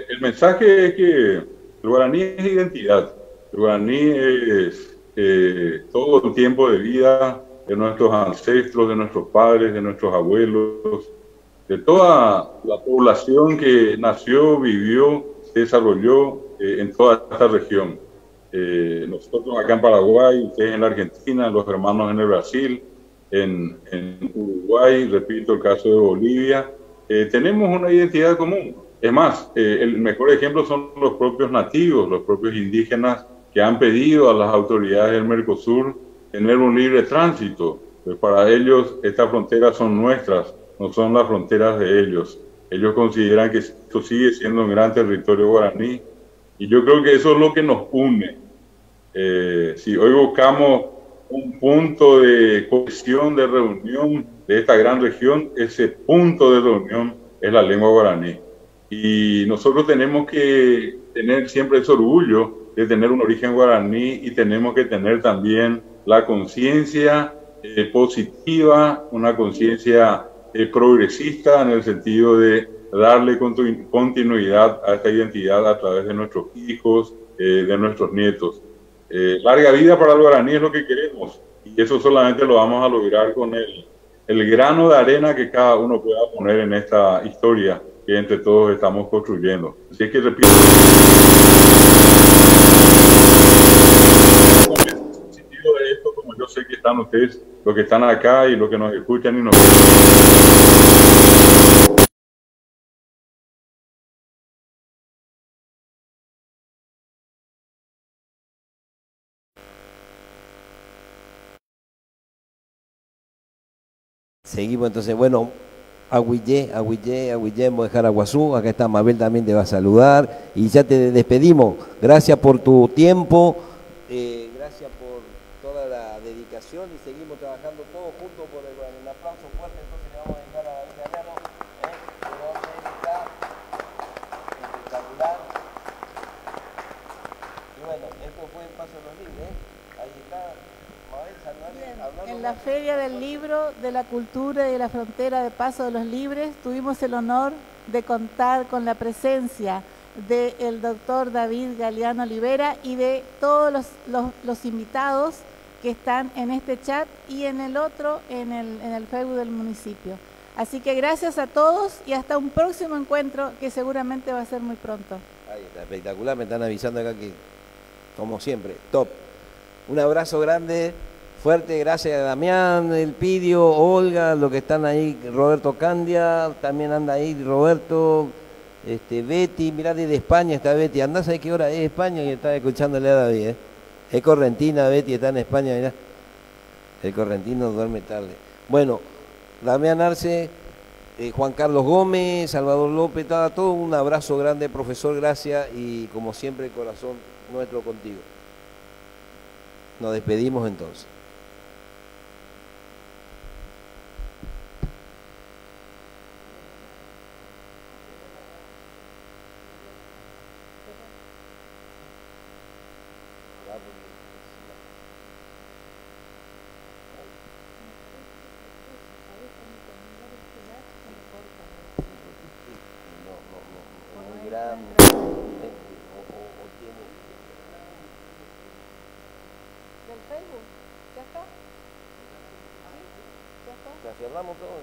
el mensaje es que el guaraní es identidad. El guaraní es todo el tiempo de vida de nuestros ancestros, de nuestros padres, de nuestros abuelos, de toda la población que nació, vivió, se desarrolló en toda esta región. Nosotros acá en Paraguay, ustedes en la Argentina, los hermanos en el Brasil, en Uruguay, repito, el caso de Bolivia, tenemos una identidad común. Es más, el mejor ejemplo son los propios nativos, los propios indígenas que han pedido a las autoridades del Mercosur tener un libre tránsito. Pues para ellos estas fronteras son nuestras, no son las fronteras de ellos. Ellos consideran que esto sigue siendo un gran territorio guaraní y yo creo que eso es lo que nos une. Si hoy buscamos un punto de cohesión, de reunión de esta gran región, ese punto de reunión es la lengua guaraní. Y nosotros tenemos que tener siempre ese orgullo de tener un origen guaraní y tenemos que tener también la conciencia positiva, una conciencia progresista en el sentido de darle continuidad a esta identidad a través de nuestros hijos, de nuestros nietos. Larga vida para el guaraní es lo que queremos. Y eso solamente lo vamos a lograr con el grano de arena que cada uno pueda poner en esta historia que entre todos estamos construyendo. Así es que repito, el sentido de esto, como yo sé que están ustedes, los que están acá y los que nos escuchan y nos... Seguimos entonces, bueno, Agüillé, Mojar Aguazú, acá está Mabel también te va a saludar y ya te despedimos. Gracias por tu tiempo, gracias por toda la dedicación y seguimos trabajando todos juntos por el aplauso fuerte, entonces le vamos a dejar a David Galeano, está espectacular. Y bueno, esto fue el Paso de los Libres, ahí está. En la Feria del Libro, de la Cultura y de la Frontera de Paso de los Libres tuvimos el honor de contar con la presencia del doctor David Galeano Olivera y de todos los invitados que están en este chat y en el otro, en el Facebook del municipio. Así que gracias a todos y hasta un próximo encuentro que seguramente va a ser muy pronto. Ahí está, espectacular, me están avisando acá que, como siempre, top. Un abrazo grande, fuerte, gracias a Damián, Elpidio, Olga, los que están ahí, Roberto Candia, también anda ahí Roberto, Betty, mirá desde España está Betty, andá, ¿sabes qué hora es España? Y está escuchándole a David, Es correntina, Betty está en España, mirá. El correntino duerme tarde. Bueno, Damián Arce, Juan Carlos Gómez, Salvador López, todo un abrazo grande, profesor, gracias y como siempre, corazón nuestro contigo. Nos despedimos entonces. Cerramos todo.